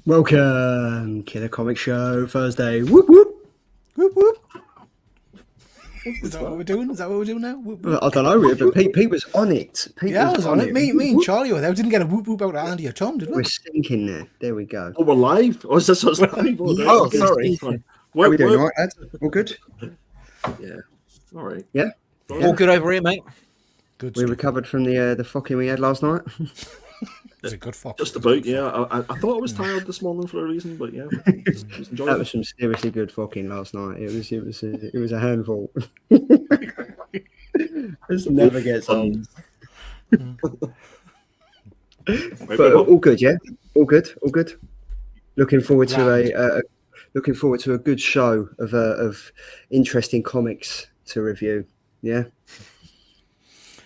Welcome, Killer Comic Show Thursday. Whoop whoop. Whoop whoop. Is that what we're doing? Is that what we're doing now? Whoop, whoop. I don't know, but Pete was on it. I was on it. Me and Charlie were there. We didn't get a whoop whoop out of Andy or Tom, did we? We're sinking there. There we go. Oh, we're live? Or is this us live? Oh, sorry. How are we doing, all right, lads? All good? Yeah. All right. Yeah? All good over here, mate. Good. We recovered from the fucking we had last night. It was a good fuck. Just about, yeah. I thought I was tired this morning for a reason, but yeah. Just enjoyed That it. was some seriously good fucking last night. It was a handful. This never gets old. But all good, yeah. All good. Looking forward to a good show of interesting comics to review. Yeah.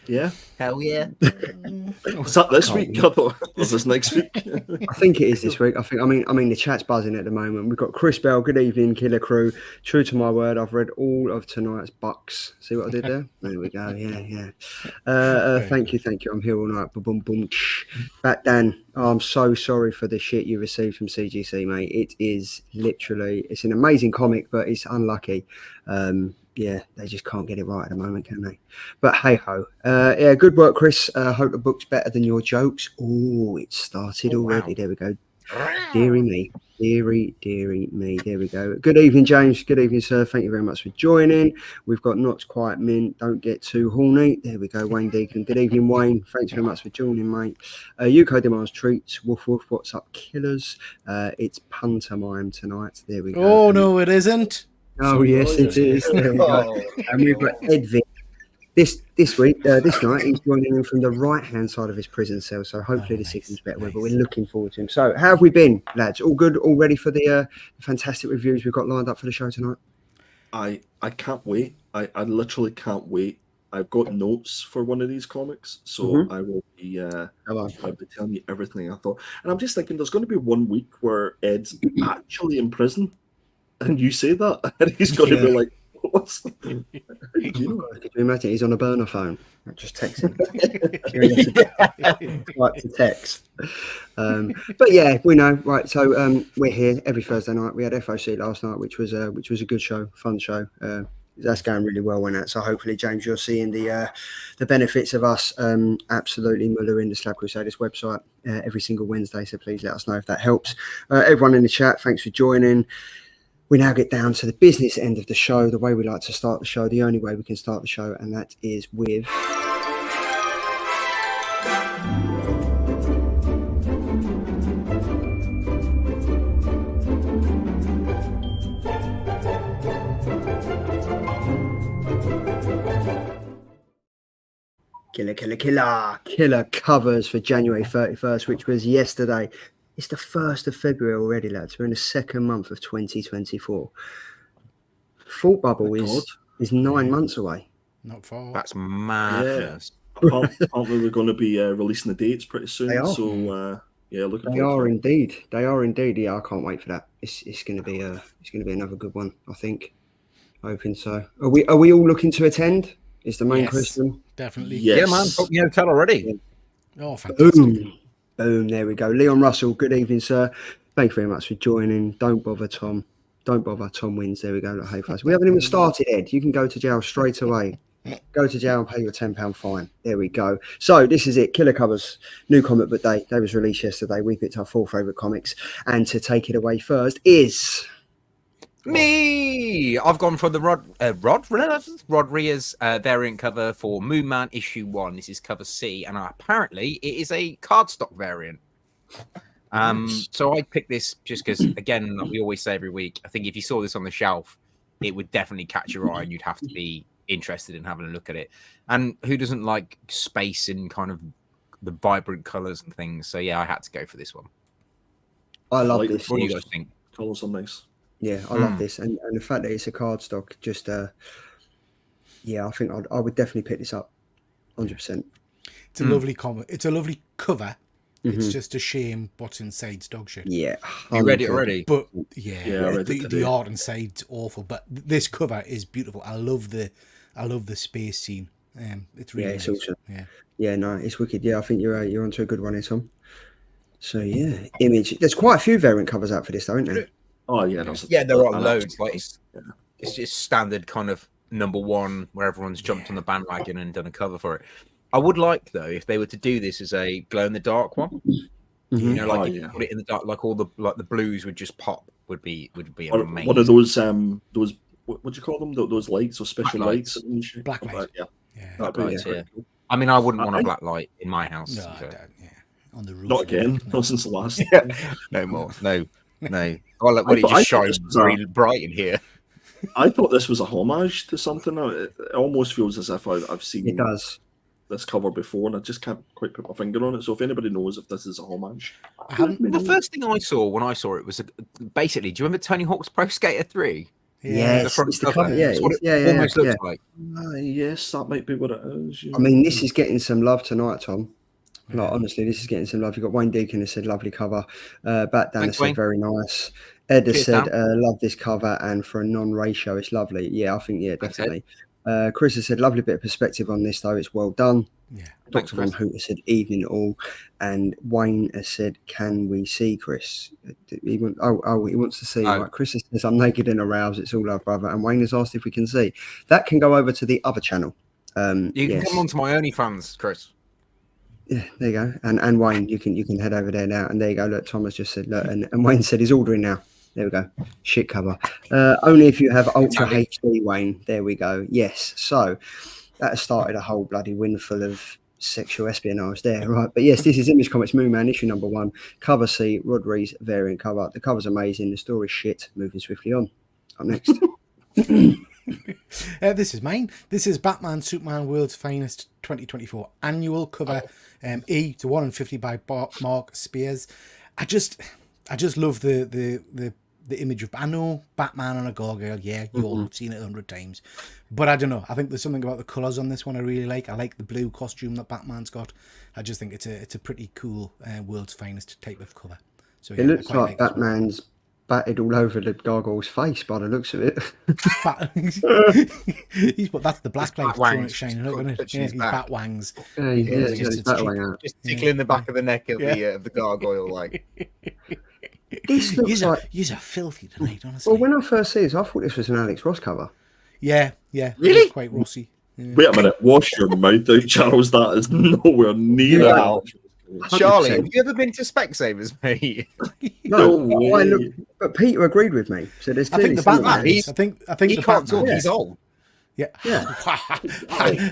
Yeah. Hell yeah. Is that this week? I thought, is this next week? I think it is this week. I mean the chat's buzzing at the moment. We've got Chris Bell. Good evening, Killer Crew. True to my word, I've read all of tonight's Bucks. See what I did there? There we go. Yeah. Thank you. I'm here all night. Boom, boom. Back Dan. Oh, I'm so sorry for the shit you received from CGC, mate. It is literally, it's an amazing comic, but it's unlucky. Yeah, they just can't get it right at the moment, can they? But hey ho. Yeah, good work, Chris. Hope the book's better than your jokes. Oh, it started already. Wow. There we go. Deary me. Deary me. There we go. Good evening, James. Good evening, sir. Thank you very much for joining. We've got Not Quite Mint. Don't get too horny. There we go, Wayne Deacon. Good evening, Wayne. Thanks very much for joining, mate. Yuko demands treats. Woof woof. What's up, killers? It's pantomime tonight. There we go. Oh no, it isn't. Oh yes, it is. There we go. And we've got Edvin. This night, he's joining in from the right-hand side of his prison cell, so hopefully the signal's better. But we're looking forward to him. So, how have we been, lads? All good? All ready for the fantastic reviews we've got lined up for the show tonight? I can't wait. I literally can't wait. I've got notes for one of these comics, so I will be I'll be telling you everything I thought. And I'm just thinking there's going to be 1 week where Ed's actually in prison, and you say that, and he's going to be like, what's that? Could you imagine he's on a burner phone? Just text him. Like to text. But yeah, we know, right? So we're here every Thursday night. We had FOC last night, which was a good show, fun show. That's going really well when that. So hopefully, James, you're seeing the benefits of us absolutely mullering the Slab Crusaders website every single Wednesday. So please let us know if that helps. Everyone in the chat, thanks for joining. We now get down to the business end of the show, the way we like to start the show, the only way we can start the show, and that is with... Killer covers for January 31st, which was yesterday. It's the 1st of February already, lads. We're in the second month of 2024. Thought Bubble is 9 months away. Not far. That's madness. Yeah. Apparently we're going to be releasing the dates pretty soon. They are. So yeah, looking They forward are to it. indeed. They are indeed. Yeah, I can't wait for that. It's going to be another good one, I think. Hoping so. Are we all looking to attend? Is the main question. Definitely. Yes. Yeah, man. Book me hotel already. Oh, fantastic. Boom, there we go. Leon Russell, good evening, sir. Thank you very much for joining. Don't bother, Tom. Tom wins. There we go. Hey, folks. We haven't even started, Ed. You can go to jail straight away. Go to jail and pay your £10 fine. There we go. So this is it. Killer Covers, new comic book day. They was released yesterday. We picked our 4 favourite comics. And to take it away first is... Me! I've gone for the Rodriguez variant cover for Moon Man issue 1. This is cover C, and apparently it is a cardstock variant. So I picked this just because, again, like we always say every week, I think if you saw this on the shelf, it would definitely catch your eye, and you'd have to be interested in having a look at it. And who doesn't like space and kind of the vibrant colours and things? So yeah, I had to go for this one. I love this. What do you guys think? Colours are nice. Yeah, I love this, and the fact that it's a cardstock, just yeah, I think I would definitely pick this up, 100%. It's a lovely comic. It's a lovely cover. It's just a shame what's inside's dog shit. Yeah, you read it already, but I read the art inside's awful, but this cover is beautiful. I love the space scene. It's really it's nice. awesome. Yeah, no, it's wicked. Yeah, I think you're onto a good one here, Tom. So yeah, image. There's quite a few variant covers out for this, though, isn't there? Oh yeah, there are loads. Like it's just standard kind of number one where everyone's jumped on the bandwagon and done a cover for it. I would like though if they were to do this as a glow in the dark one. You know, like if you put it in the dark, like all the blues would just pop. Would be amazing. One of those what do you call them? Those lights, those special lights. Black lights. Black lights. Yeah. Cool. I mean, I wouldn't want a black light in my house. No, I don't, on the roof. Not again. Not since the last. No more. No. Well, what it just shines very bright in here. I thought this was a homage to something. It almost feels as if I've seen it does. This cover before, and I just can't quite put my finger on it. So if anybody knows if this is a homage, the first thing I saw when I saw it was basically. Do you remember Tony Hawk's Pro Skater 3? Yes, it's the cover. Yeah, almost looks like. Yes, that might be what it is. I mean, this is getting some love tonight, Tom. Like, honestly, this is getting some love. You've got Wayne Deacon has said lovely cover. Bat Dan has said very nice. Ed has said love this cover, and for a non-ratio, it's lovely. Yeah, I think definitely. Chris has said lovely bit of perspective on this though. It's well done. Yeah. Dr. Von Hoot has said evening all, and Wayne has said, "Can we see Chris?" He wants to see. Right. Chris says, "I'm naked and aroused. It's all love, brother." And Wayne has asked if we can see. That can go over to the other channel. You can come onto my OnlyFans, Chris. Yeah, there you go. And Wayne, you can head over there now. And there you go. Look, Thomas just said, look, and Wayne said he's ordering now. There we go. Shit cover. Only if you have Ultra HD, Wayne. There we go. Yes. So that has started a whole bloody windfall of sexual espionage there, right? But yes, this is Image Comics Moon Man, issue number 1. Cover C, Rodriguez variant cover. The cover's amazing. The story's shit. Moving swiftly on. Up next. This is mine. This is Batman Superman World's Finest 2024 annual cover. E to 1 in 50 by Mark Spears. I just love the image of, I know Batman on a gargoyle, you've all seen it 100 times, but I don't know, I think there's something about the colours on this one I really like. I like the blue costume that Batman's got. I just think it's a pretty cool World's Finest type of cover. So it looks like Batman's batted all over the gargoyle's face by the looks of it. That's the black light shining up, isn't it? Yeah, he's bat wangs. Just tickling the back of the neck of the gargoyle, like. This looks You're filthy tonight, honestly. Well, when I first see this, I thought this was an Alex Ross cover. Yeah. Really? Quite Rossy. Yeah. Wait a minute, wash your mouth out, Charles. That is nowhere near that. Charlie, have you ever been to Specsavers, mate? No, but Peter agreed with me. So there's clearly I think he can't talk. He's old. Yeah.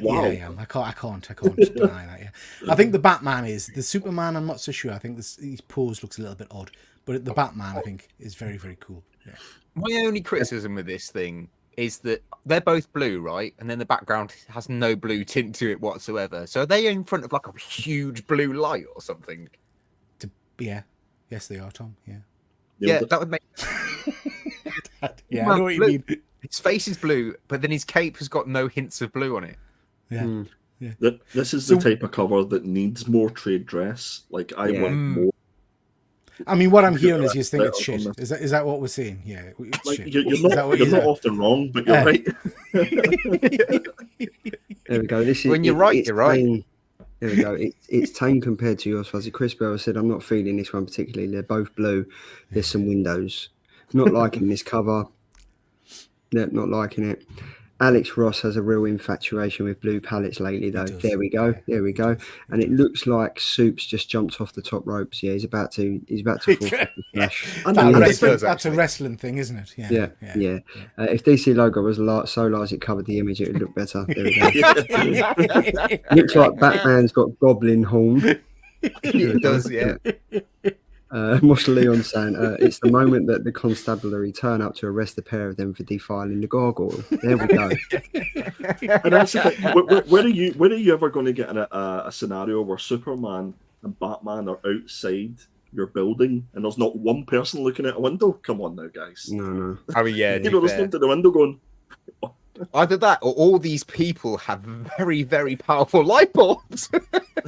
Wow. Yeah. I can't deny that. Yeah. I think the Batman is the Superman. I'm not so sure. I think his pose looks a little bit odd, but the Batman I think is very, very cool. Yeah. My only criticism with this thing is that they're both blue, right? And then the background has no blue tint to it whatsoever. So are they in front of like a huge blue light or something? Yes, they are, Tom. Yeah, that would make. I know what you mean. His face is blue, but then his cape has got no hints of blue on it. Yeah. This is the type of cover that needs more trade dress. Like I want more. I mean, what I'm hearing is you think it's shit. Is that what we're saying? Yeah, it's like, shit. You're not often wrong, but you're right. There we go. This is when you're right, you're right. There we go. It's tame compared to yours, Fuzzy. Chris Bell said, I'm not feeling this one particularly. They're both blue. There's some windows. Not liking this cover. Not liking it. Alex Ross has a real infatuation with blue palettes lately, though. There we go. And it looks like Soup's just jumped off the top ropes. Yeah, he's about to fall off the smash. That's a wrestling thing, isn't it? Yeah. If DC logo was so large it covered the image, it would look better. There we go. Looks like Batman's got goblin horn. It does, yeah. Mosh Leon saying it's the moment that the constabulary turn up to arrest the pair of them for defiling the gargoyle. There we go. And that's the thing. When are you ever going to get in a scenario where Superman and Batman are outside your building and there's not one person looking out a window? Come on now, guys. No. I mean, yeah. There's no to the window going. Either that or all these people have very, very powerful light bulbs.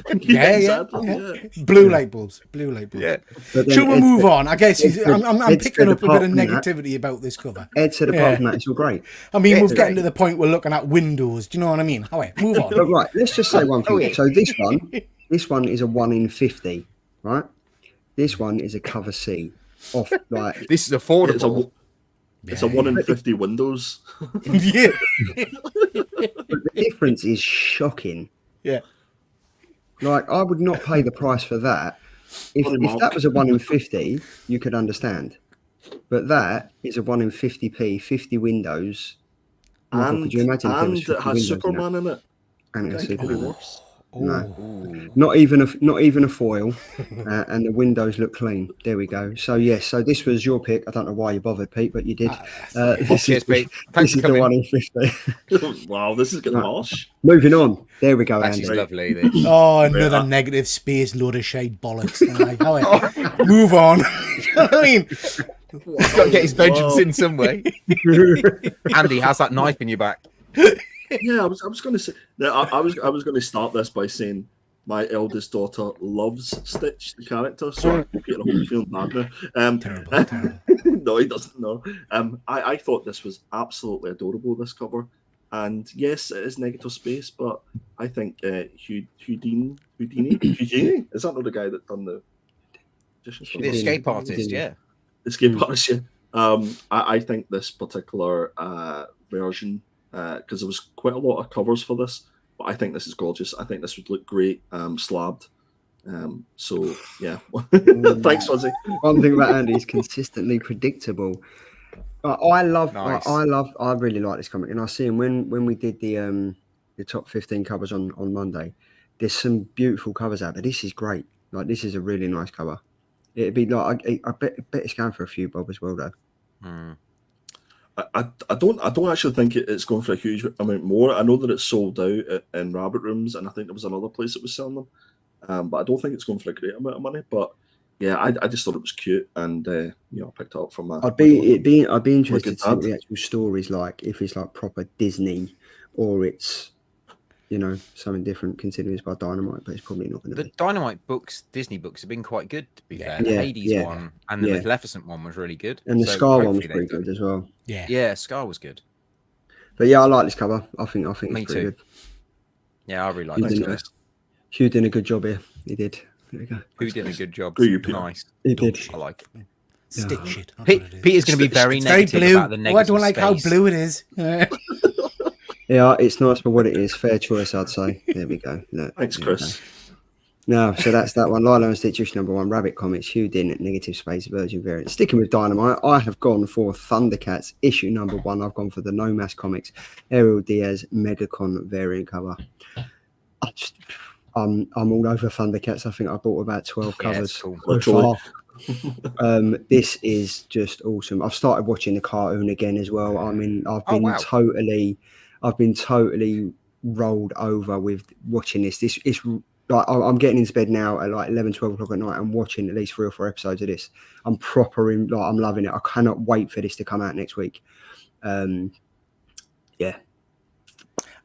Exactly. Blue light bulbs. Yeah. Should we move on? I guess I'm picking up a bit of negativity about this cover. Ed said apart from that, it's all great. I mean, we're getting to the point we're looking at windows. Do you know what I mean? All right, move on. But right, let's just say one thing. So this one is a 1 in 50, right? This one is a cover C. Off like This is affordable. It's a 1 in 50 Windows. Yeah. the difference is shocking. Yeah. Like I would not pay the price for that. If that was a 1 in 50, you could understand. But that is a 1 in 50p, 50 windows. And, could you imagine if and it it has Superman in it. And it's Could be worse. No, not even a foil, and the windows look clean. There we go. So yes, so this was your pick. I don't know why you bothered, Pete, but you did. Cheers, Pete. Thanks for coming. The 1 in 50. Wow, this is getting harsh. Moving on. There we go, That's Andy. lovely. This. Oh, another negative space load of shade bollocks. Like, move on. You know what I mean? He's got to get his vengeance in some way. Andy, how's that knife in your back? Yeah, I was going to say. I was going to start this by saying my eldest daughter loves Stitch, the character, so I'm getting a whole feeling bad now. Terrible. No, he doesn't know. I thought this was absolutely adorable, this cover. And yes, it is negative space, but I think Houdini, is that not the guy that done the escape artist, yeah. Escape artist, yeah. I think this particular version, because there was quite a lot of covers for this, but I think this is gorgeous. I think this would look great slabbed. So yeah, thanks, Fuzzy. One thing about Andy is consistently predictable. I really like this comic, and I see him when we did the top 15 covers on Monday. There's some beautiful covers out, but this is great. Like this is a really nice cover. It'd be like I bet it's going for a few bob as well, though. I don't actually think it's going for a huge amount more. I know that it's sold out in Rabbit Rooms, and I think there was another place that was selling them. But I don't think it's going for a great amount of money. But yeah, I just thought it was cute, and I picked it up from that. I'd be interested to see what the actual story's like, if it's like proper Disney or it's something different, considering it's by Dynamite, but it's probably not going to be. The Dynamite books, Disney books, have been quite good, to be fair. The Hades one and the Maleficent one was really good. And the Scar one was pretty good as well. Yeah, Scar was good. But yeah, I like this cover. I think it's pretty good. Yeah, I really like it. Hugh did a good job here. He did. There we go. Who did a good job? Nice. He did. I like it. Stitch it. Peter's going to be very negative about the negative I don't like how blue it is. Yeah, it's nice for what it is. Fair choice, I'd say. There we go. Look, thanks, Chris. No, so that's that one. Lilo and Stitch issue number 1. Rabbit Comics, Hugh Din at negative space, Virgin variant. Sticking with Dynamite, I have gone for Thundercats issue number 1. I've gone for the No Mass Comics Ariel Diaz Megacon variant cover. I'm all over Thundercats. I think I bought about 12 covers. Cool. This is just awesome. I've started watching the cartoon again as well. I mean, I've been totally rolled over with watching this. This is like I'm getting into bed now at like 11, 12 o'clock at night and watching at least 3 or 4 episodes of this. I'm I'm loving it. I cannot wait for this to come out next week. Yeah.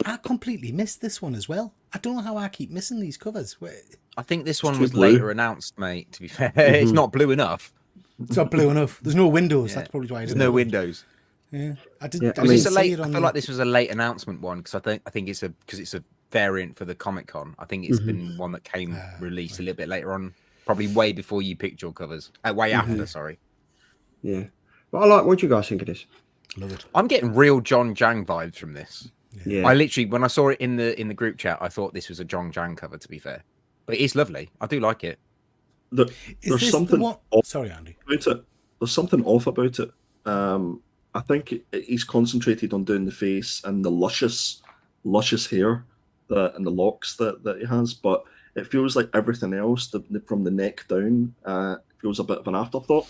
I completely missed this one as well. I don't know how I keep missing these covers. I think this one was later announced, mate, to be fair. It's not blue enough. It's not blue enough. There's no windows. That's probably why there's no windows. Yeah, I feel like this was a late announcement one because I think it's a variant for the Comic-Con. I think it's been one that came released a little bit later on, probably way before you picked your covers. Way after, sorry. Yeah, but what do you guys think of this? Love it. I'm getting real John Jang vibes from this. Yeah. I literally, when I saw it in the group chat, I thought this was a John Jang cover. To be fair, but it's lovely. I do like it. There's something off. Sorry, Andy. About it. There's something off about it. I think he's concentrated on doing the face and the luscious hair and the locks that he has, but it feels like everything else from the neck down feels a bit of an afterthought,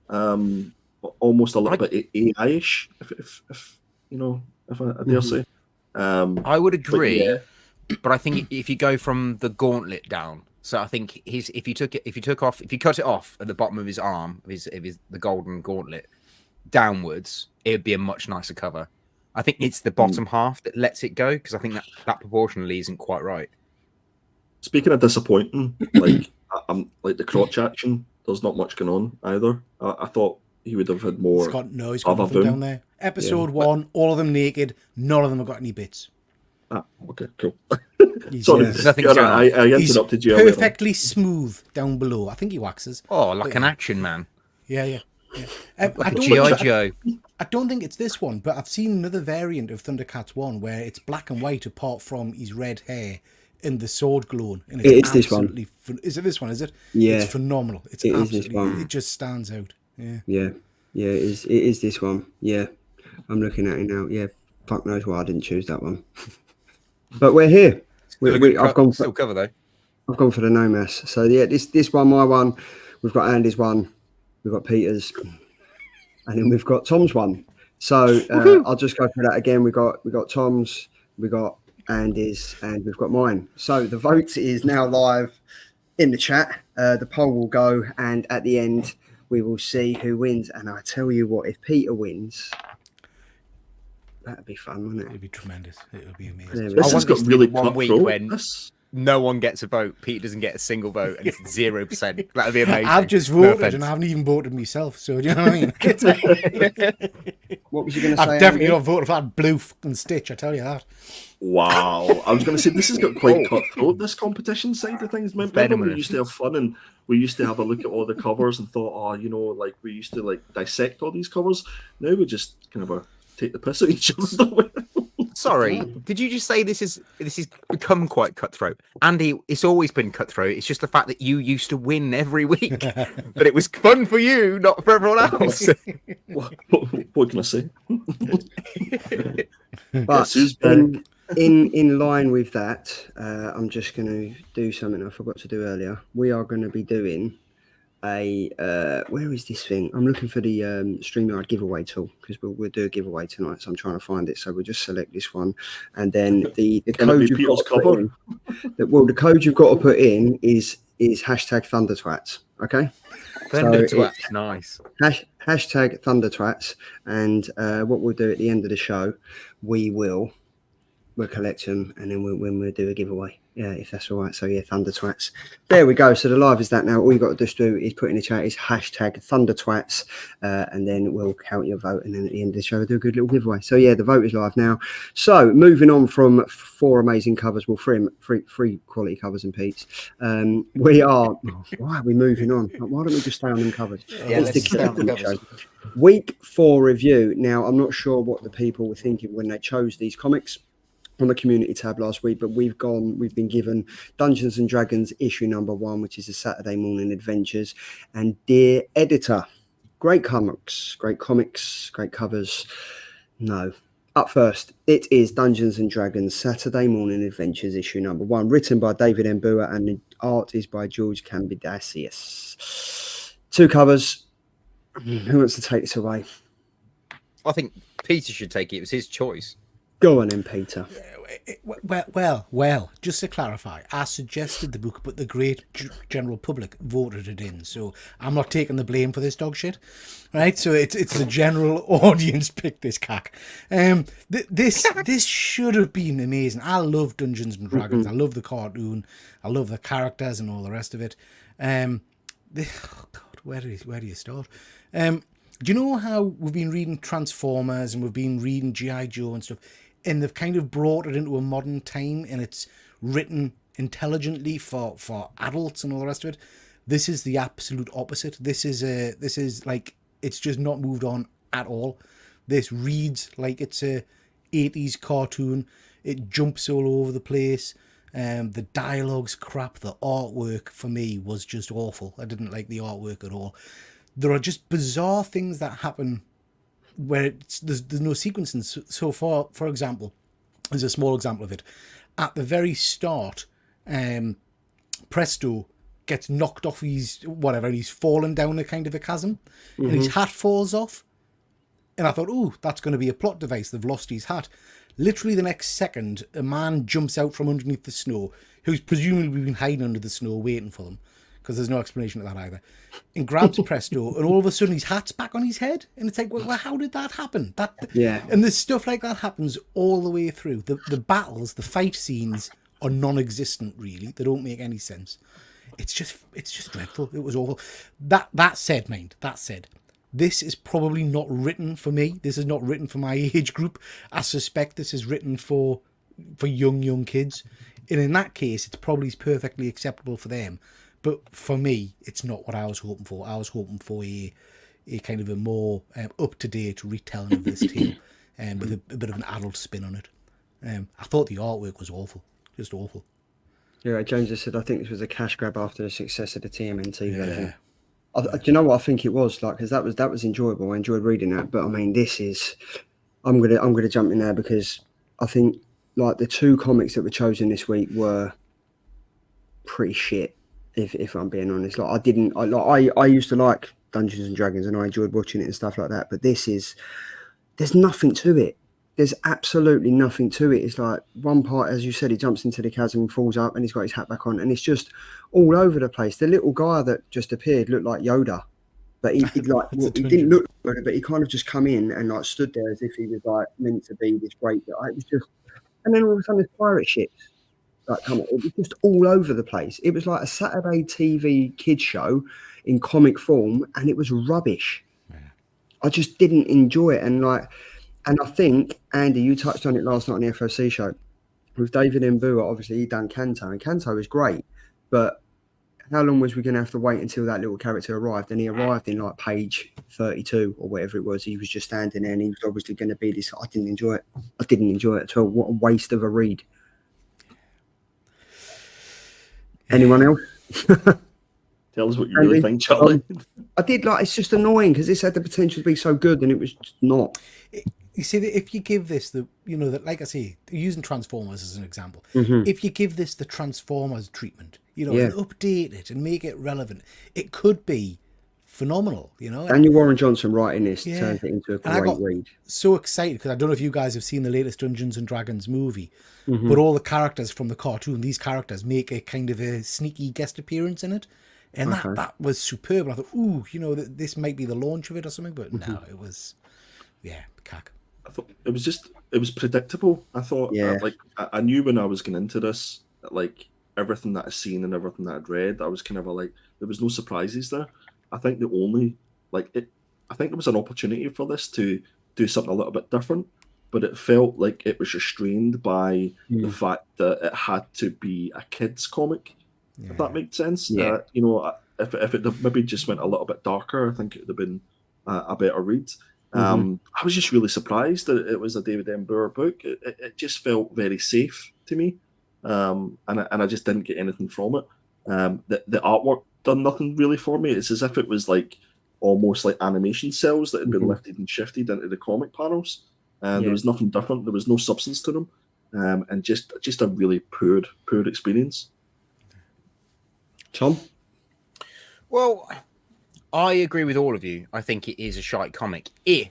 almost a little bit AI-ish, if I dare say. I would agree, but I think if you go from the gauntlet down, so I think if you cut it off at the bottom of his arm, the golden gauntlet downwards, it would be a much nicer cover. I think it's the bottom half that lets it go because I think that proportionally isn't quite right. Speaking of disappointing, like the crotch action, there's not much going on either. I thought he would have had more. He's got nothing down there. Episode 1, all of them naked. None of them have got any bits. Okay, cool. He's, Sorry, Nothing's going on. I he's interrupted you. earlier on. perfectly smooth down below. I think he waxes. Oh, like But an yeah. action man. Yeah. Like a G.I. Joe. I don't think it's this one, but I've seen another variant of Thundercats 1 where it's black and white apart from his red hair and the sword glowing. And It's this one. Is it this one, is it? Yeah. It's phenomenal. It's It is this absolutely, one. it just stands out. Yeah. Yeah, it is this one. Yeah, I'm looking at it now. Yeah, fuck knows why I didn't choose that one. But we're here. I've gone Still cover though. I've gone for the no mess. So yeah, this one, my one. We've got Andy's one. We've got Peter's, and then we've got Tom's one. So I'll just go through that again. We got Tom's, we got Andy's, and we've got mine. So the vote is now live in the chat. The poll will go, and at the end we will see who wins. And I tell you what, if Peter wins, that'd be fun, wouldn't it? It'd be tremendous. It would be amazing. This has got really one week cutthroat. when no one gets a vote. Pete doesn't get a single vote, and it's 0%. That'd be amazing. I've just voted and I haven't even voted myself. So do you know what I mean? What was you going to say? I've definitely Andy? not voted for that blue fucking Stitch. I tell you that. Wow. I was going to say, this has got quite cutthroat, this competition side of things. Remember we used to have fun and we used to have a look at all the covers and thought, oh, you know, like we used to like dissect all these covers. Now we just kind of take the piss at each other. Don't we? Sorry, did you just say this is become quite cutthroat? Andy, it's always been cutthroat. It's just the fact that you used to win every week. But it was fun for you, not for everyone else. What can I say? But in line with that, I'm just going to do something I forgot to do earlier. We are going to be doing a where is this thing? I'm looking for the StreamYard giveaway tool because we'll do a giveaway tonight. So I'm trying to find it. So we'll just select this one, and then the code you've got to put in. The code you've got to put in is hashtag ThunderTwats. Okay. ThunderTwats, nice. Hashtag ThunderTwats, and what we'll do at the end of the show, we'll collect them, and then when we'll do a giveaway. Yeah, if that's all right. So yeah, ThunderTwats. There we go. So the live is that now. All you got to just do is put in the chat is hashtag ThunderTwats, and then we'll count your vote. And then at the end of the show, we'll do a good little giveaway. So yeah, the vote is live now. So moving on from 4 amazing covers, well, three quality covers and Pete's. We are. Why are we moving on? Why don't we just stay on them covers? Yeah, let's stay on the covers. Week 4 review. Now I'm not sure what the people were thinking when they chose these comics on the community tab last week, but we've been given Dungeons and Dragons issue number 1, which is a Saturday morning adventures. And dear editor, great comics, great covers. No. Up first, it is Dungeons and Dragons Saturday Morning Adventures issue number 1, written by David M.Booer, and the art is by George Kambadais. 2 covers. Who wants to take this away? I think Peter should take it. It was his choice. Go on in, Peter. Well, just to clarify, I suggested the book, but the great general public voted it in. So I'm not taking the blame for this dog shit, right? So it's the general audience picked this cack. This should have been amazing. I love Dungeons and Dragons. I love the cartoon. I love the characters and all the rest of it. Oh God, where do you start? Do you know how we've been reading Transformers and we've been reading G.I. Joe and stuff, and they've kind of brought it into a modern time and it's written intelligently for adults and all the rest of it? This is the absolute opposite. This is like, it's just not moved on at all. This reads like it's a 80s cartoon. It jumps all over the place. The dialogue's crap. The artwork for me was just awful. I didn't like the artwork at all. There are just bizarre things that happen where there's no sequencing. So for example, there's a small example of it. At the very start, Presto gets knocked off he's fallen down a kind of a chasm, and his hat falls off. And I thought, oh, that's going to be a plot device. They've lost his hat. Literally the next second, a man jumps out from underneath the snow, who's presumably been hiding under the snow waiting for them, because there's no explanation of that either, and grabs Presto, and all of a sudden his hat's back on his head, and it's like, well, how did that happen? And there's stuff like that happens all the way through. The battles, the fight scenes are non-existent, really. They don't make any sense. It's just dreadful. It was awful. That said, this is probably not written for me. This is not written for my age group. I suspect this is written for for young kids, and in that case, it's probably perfectly acceptable for them. But for me, it's not what I was hoping for. I was hoping for a kind of a more up to date retelling of this tale, with a bit of an adult spin on it. I thought the artwork was awful, just awful. Yeah, James has said I think this was a cash grab after the success of the TMNT version. Do you know what I think it was? Like, because that was enjoyable. I enjoyed reading that, but I mean, this is. I'm gonna jump in there because I think like the two comics that were chosen this week were pretty shit. If I'm being honest, like I used to like Dungeons and Dragons and I enjoyed watching it and stuff like that. But there's nothing to it. There's absolutely nothing to it. It's like one part, as you said, he jumps into the chasm, falls up, and he's got his hat back on, and it's just all over the place. The little guy that just appeared looked like Yoda, but he like he didn't look like Yoda, but he kind of just come in and like stood there as if he was like meant to be this great guy. It was just, and then all of a sudden there's pirate ships like come on. It was just all over the place. It was like a Saturday TV kids show in comic form, and it was rubbish. Yeah. I just didn't enjoy it, and I think, Andy, you touched on it last night on the FOC show with David M.Booer. Obviously, he done Kanto, and Kanto is great. But how long was we going to have to wait until that little character arrived? And he arrived in like page 32 or whatever it was. He was just standing there, and he was obviously going to be this. I didn't enjoy it. I didn't enjoy it at all. What a waste of a read. Anyone else? Tell us what you really think, Charlie. I did like. It's just annoying because this had the potential to be so good, and it was just not. You see, that if you give this that, like I say, using Transformers as an example, if you give this the Transformers treatment, and update it and make it relevant, it could be phenomenal. Daniel Warren Johnson writing this turns it into a great read. So excited because I don't know if you guys have seen the latest Dungeons and Dragons movie, but all the characters from the cartoon, these characters make a kind of a sneaky guest appearance in it. And that was superb. And I thought, this might be the launch of it or something, but no, it was, cack. I thought it was predictable. I thought, I knew when I was getting into this, like everything that I'd seen and everything that I'd read, I was kind of like, there was no surprises there. I think the only, I think it was an opportunity for this to do something a little bit different, but it felt like it was restrained by the fact that it had to be a kid's comic. If that makes sense. Yeah. If it maybe just went a little bit darker, I think it would have been a better read. I was just really surprised that it was a David M.Booer book. It just felt very safe to me, and I just didn't get anything from it. The artwork done nothing really for me. It's as if it was like almost like animation cells that had been lifted and shifted into the comic panels, and there was nothing different. There was no substance to them, and just a really poor experience. Tom? Well, I agree with all of you. I think it is a shite comic if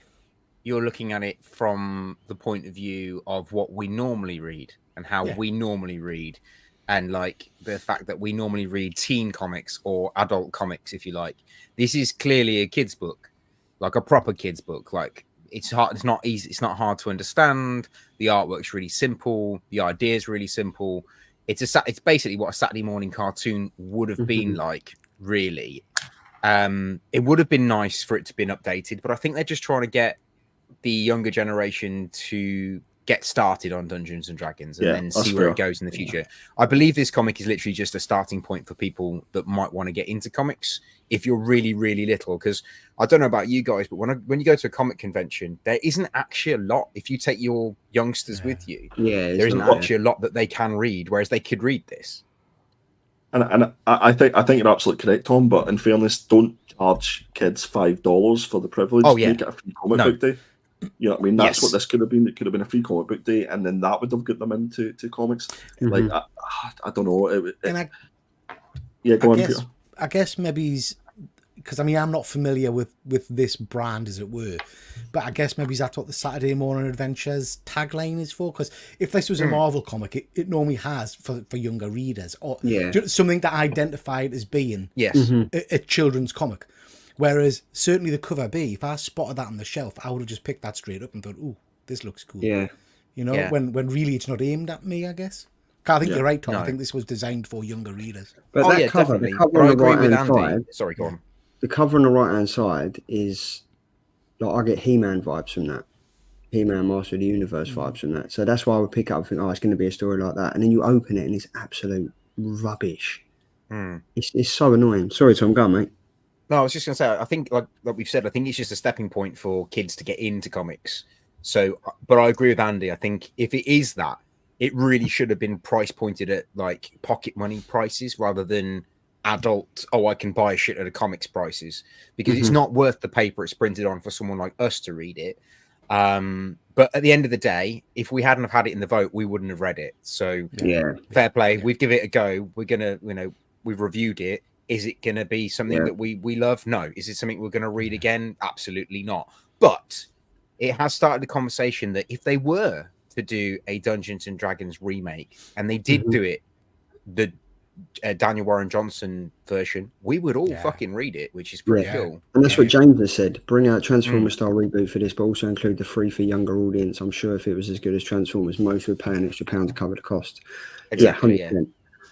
you're looking at it from the point of view of what we normally read and how we normally read, and like the fact that we normally read teen comics or adult comics, if you like. This is clearly a kid's book, like a proper kid's book. Like it's hard. It's not easy. It's not hard to understand. The artwork's really simple. The idea's really simple. It's basically what a Saturday morning cartoon would have been like, really. It would have been nice for it to have been updated, but I think they're just trying to get the younger generation to get started on Dungeons and Dragons and then see where it goes in the future. I believe this comic is literally just a starting point for people that might want to get into comics if you're really, really little. Because I don't know about you guys, but when you go to a comic convention, there isn't actually a lot. If you take your youngsters with you, there isn't actually a lot that they can read, whereas they could read this. And I think you're absolutely correct, Tom. But in fairness, don't charge kids $5 for the privilege to make it a free comic book day. You know what I mean? That's what this could have been. It could have been a free comic book day, and then that would have got them into comics. Like I don't know. Go on, Peter. I guess maybe because I'm not familiar with this brand, as it were, but I guess maybe that's what the Saturday Morning Adventures tagline is for. Because if this was a Marvel comic, it normally has for younger readers or something that identified as being a children's comic. Whereas certainly the cover B, if I spotted that on the shelf, I would have just picked that straight up and thought, "Ooh, this looks cool." Yeah, when really it's not aimed at me, I guess. I think you're right, Tom. I think this was designed for younger readers. But the cover on the right-hand side. Sorry, go on. The cover on the right-hand side is like I get He-Man vibes from that. He-Man Master of the Universe vibes from that. So that's why I would pick up and think, oh, it's going to be a story like that. And then you open it and it's absolute rubbish. It's so annoying. Sorry, Tom, go on, mate. No, I was just going to say, I think, like we've said, I think it's just a stepping point for kids to get into comics. So, but I agree with Andy. I think if it is that, it really should have been price pointed at like pocket money prices rather than adult, oh, I can buy a shit at of comics prices, because it's not worth the paper it's printed on for someone like us to read it. But at the end of the day, if we hadn't have had it in the vote, we wouldn't have read it. So yeah, fair play. We've given it a go. We're gonna, we've reviewed it. Is it gonna be something that we love? No. Is it something we're gonna read again? Absolutely not. But it has started the conversation that if they were to do a Dungeons and Dragons remake, and they did do it, the Daniel Warren Johnson version, we would all fucking read it, which is pretty cool. And that's what James has said. Bring out Transformers style reboot for this, but also include the free for younger audience. I'm sure if it was as good as Transformers, most would pay an extra £1 to cover the cost. Exactly.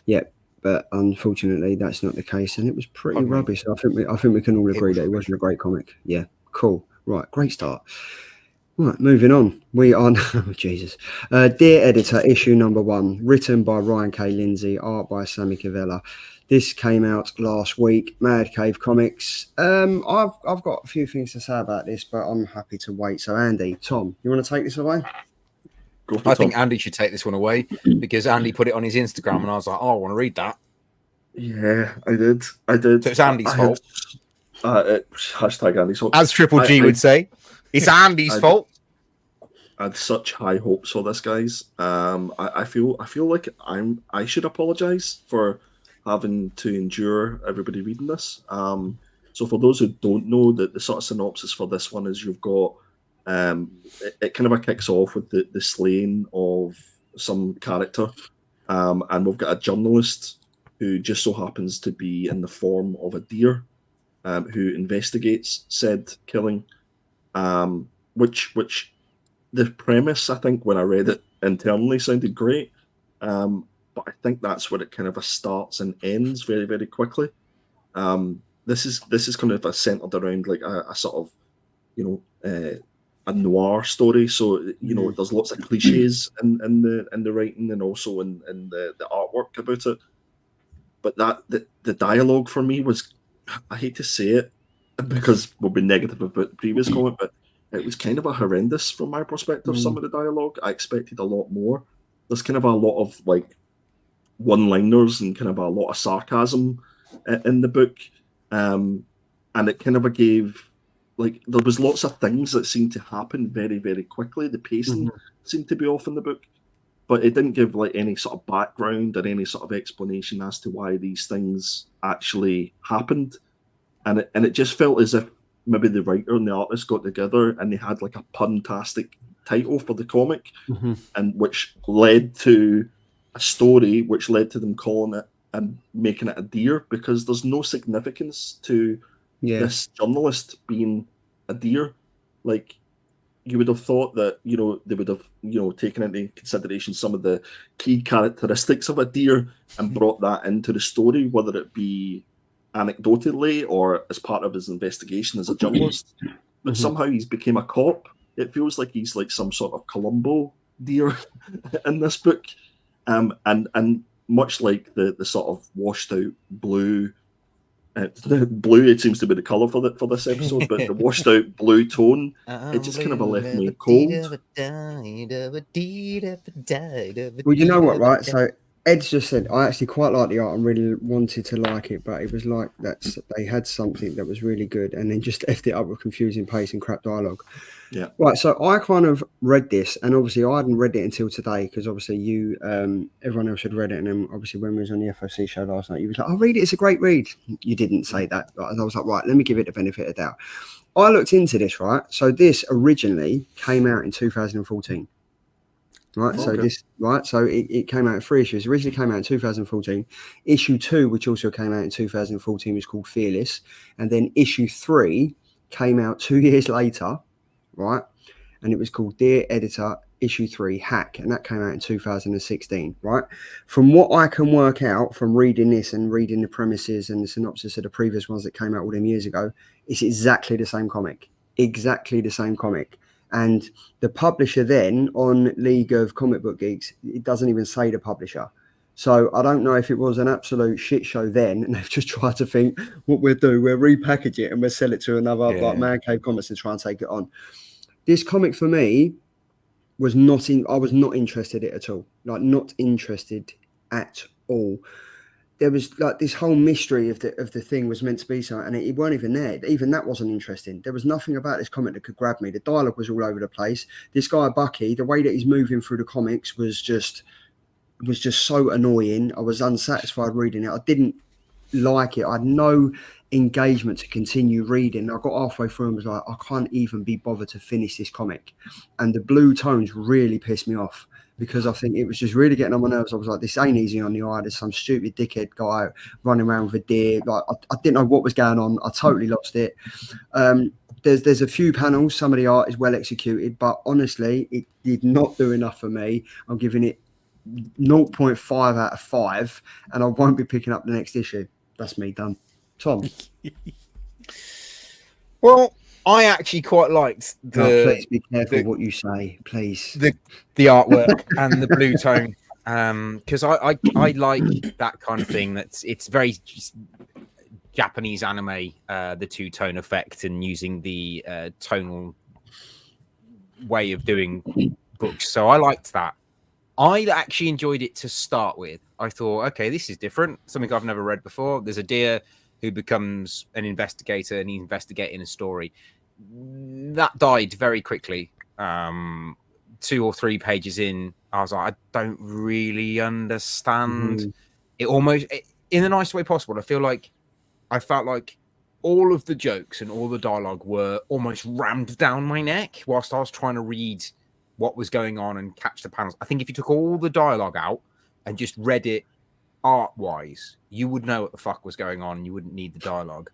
Yeah, but unfortunately, that's not the case, and it was pretty rubbish. I think we can all agree that it wasn't a great comic. Yeah, cool. Right, great start. Right, moving on. We are oh, Jesus. Dear Editor, issue number 1, written by Ryan K. Lindsay, art by Sami Kivela. This came out last week. Mad Cave Comics. I've got a few things to say about this, but I'm happy to wait. So, Andy, Tom, you want to take this away? I think Andy should take this one away because Andy put it on his Instagram, and I was like, "Oh, I want to read that." Yeah, I did. So it's Andy's fault. Hashtag Andy's fault. As Triple G would say, it's Andy's fault. I had such high hopes for this, guys. I feel like I should apologize for having to endure everybody reading this. So for those who don't know, the sort of synopsis for this one is you've got it kind of kicks off with the slaying of some character, and we've got a journalist who just so happens to be in the form of a deer, who investigates said killing, which the premise, I think, when I read it internally, sounded great, but I think that's where it kind of starts and ends very, very quickly. This is kind of centered around like a sort of, a noir story. So there's lots of cliches in the writing and also in the artwork about it. But the dialogue for me was, I hate to say it because we'll be negative about the previous comment, but it was kind of a horrendous from my perspective. Some of the dialogue, I expected a lot more. There's kind of a lot of like one-liners and kind of a lot of sarcasm in the book, and it kind of gave, like, there was lots of things that seemed to happen very, very quickly. The pacing seemed to be off in the book, but it didn't give like any sort of background or any sort of explanation as to why these things actually happened, and it just felt as if maybe the writer and the artist got together and they had like a pun-tastic title for the comic, and which led to a story which led to them calling it and making it a deer, because there's no significance to this journalist being a deer. Like, you would have thought that, they would have, taken into consideration some of the key characteristics of a deer and brought that into the story, whether it be anecdotally or as part of his investigation as a journalist. But somehow he's became a cop. It feels like he's like some sort of Columbo deer in this book. And much like the sort of washed out blue, the blue, it seems to be the colour for this episode, but the washed out blue tone, it just kind of left me cold. Well, you know what, right? So Ed's just said, I actually quite like the art and really wanted to like it, but it was like that they had something that was really good and then just effed it up with confusing pace and crap dialogue. Yeah. Right, so I kind of read this, and obviously I hadn't read it until today because obviously you, everyone else had read it, and then obviously when we was on the FOC show last night, you was like, "I'll read it, it's a great read." You didn't say that, and I was like, right, let me give it the benefit of doubt. I looked into this, right? So this originally came out in 2014. Right, so it came out in 3 issues. It originally came out in 2014. Issue 2, which also came out in 2014, was called Fearless, and then issue 3 came out 2 years later, right? And it was called Dear Editor, issue 3, Hack, and that came out in 2016, right? From what I can work out from reading this and reading the premises and the synopsis of the previous ones that came out all them years ago, it's exactly the same comic. Exactly the same comic. And the publisher then on League of Comic Book Geeks, it doesn't even say the publisher. So I don't know if it was an absolute shit show then, and they've just tried to think what we'll do. We'll repackage it and we'll sell it to another like Man Cave Comics and try and take it on. This comic for me was not in. I was not interested in it at all. Like not interested at all. There was like this whole mystery of the thing was meant to be something, and it weren't even there. Even that wasn't interesting. There was nothing about this comic that could grab me. The dialogue was all over the place. This guy Bucky, the way that he's moving through the comics was just so annoying. I was unsatisfied reading it. I didn't like it. I had no engagement to continue reading. I got halfway through and was like, I can't even be bothered to finish this comic. And the blue tones really pissed me off because I think it was just really getting on my nerves. I was like, this ain't easy on the eye. There's some stupid dickhead guy running around with a deer. Like I didn't know what was going on. I totally lost it. There's a few panels. Some of the art is well executed, but honestly, it did not do enough for me. I'm giving it 0.5 out of 5, and I won't be picking up the next issue. That's me done. Tom. Well, I actually quite liked please be careful what you say, please. The artwork and the blue tone, because I like that kind of thing. It's very Japanese anime, the two-tone effect and using the tonal way of doing books. So I liked that. I actually enjoyed it to start with. I thought, okay, this is different. Something I've never read before. There's a deer who becomes an investigator and he's investigating a story. That died very quickly. 2 or 3 pages in, I was like, I don't really understand. It almost, in the nicest way possible. I felt like all of the jokes and all the dialogue were almost rammed down my neck whilst I was trying to read what was going on and catch the panels. I think if you took all the dialogue out and just read it art-wise, you would know what the fuck was going on and you wouldn't need the dialogue.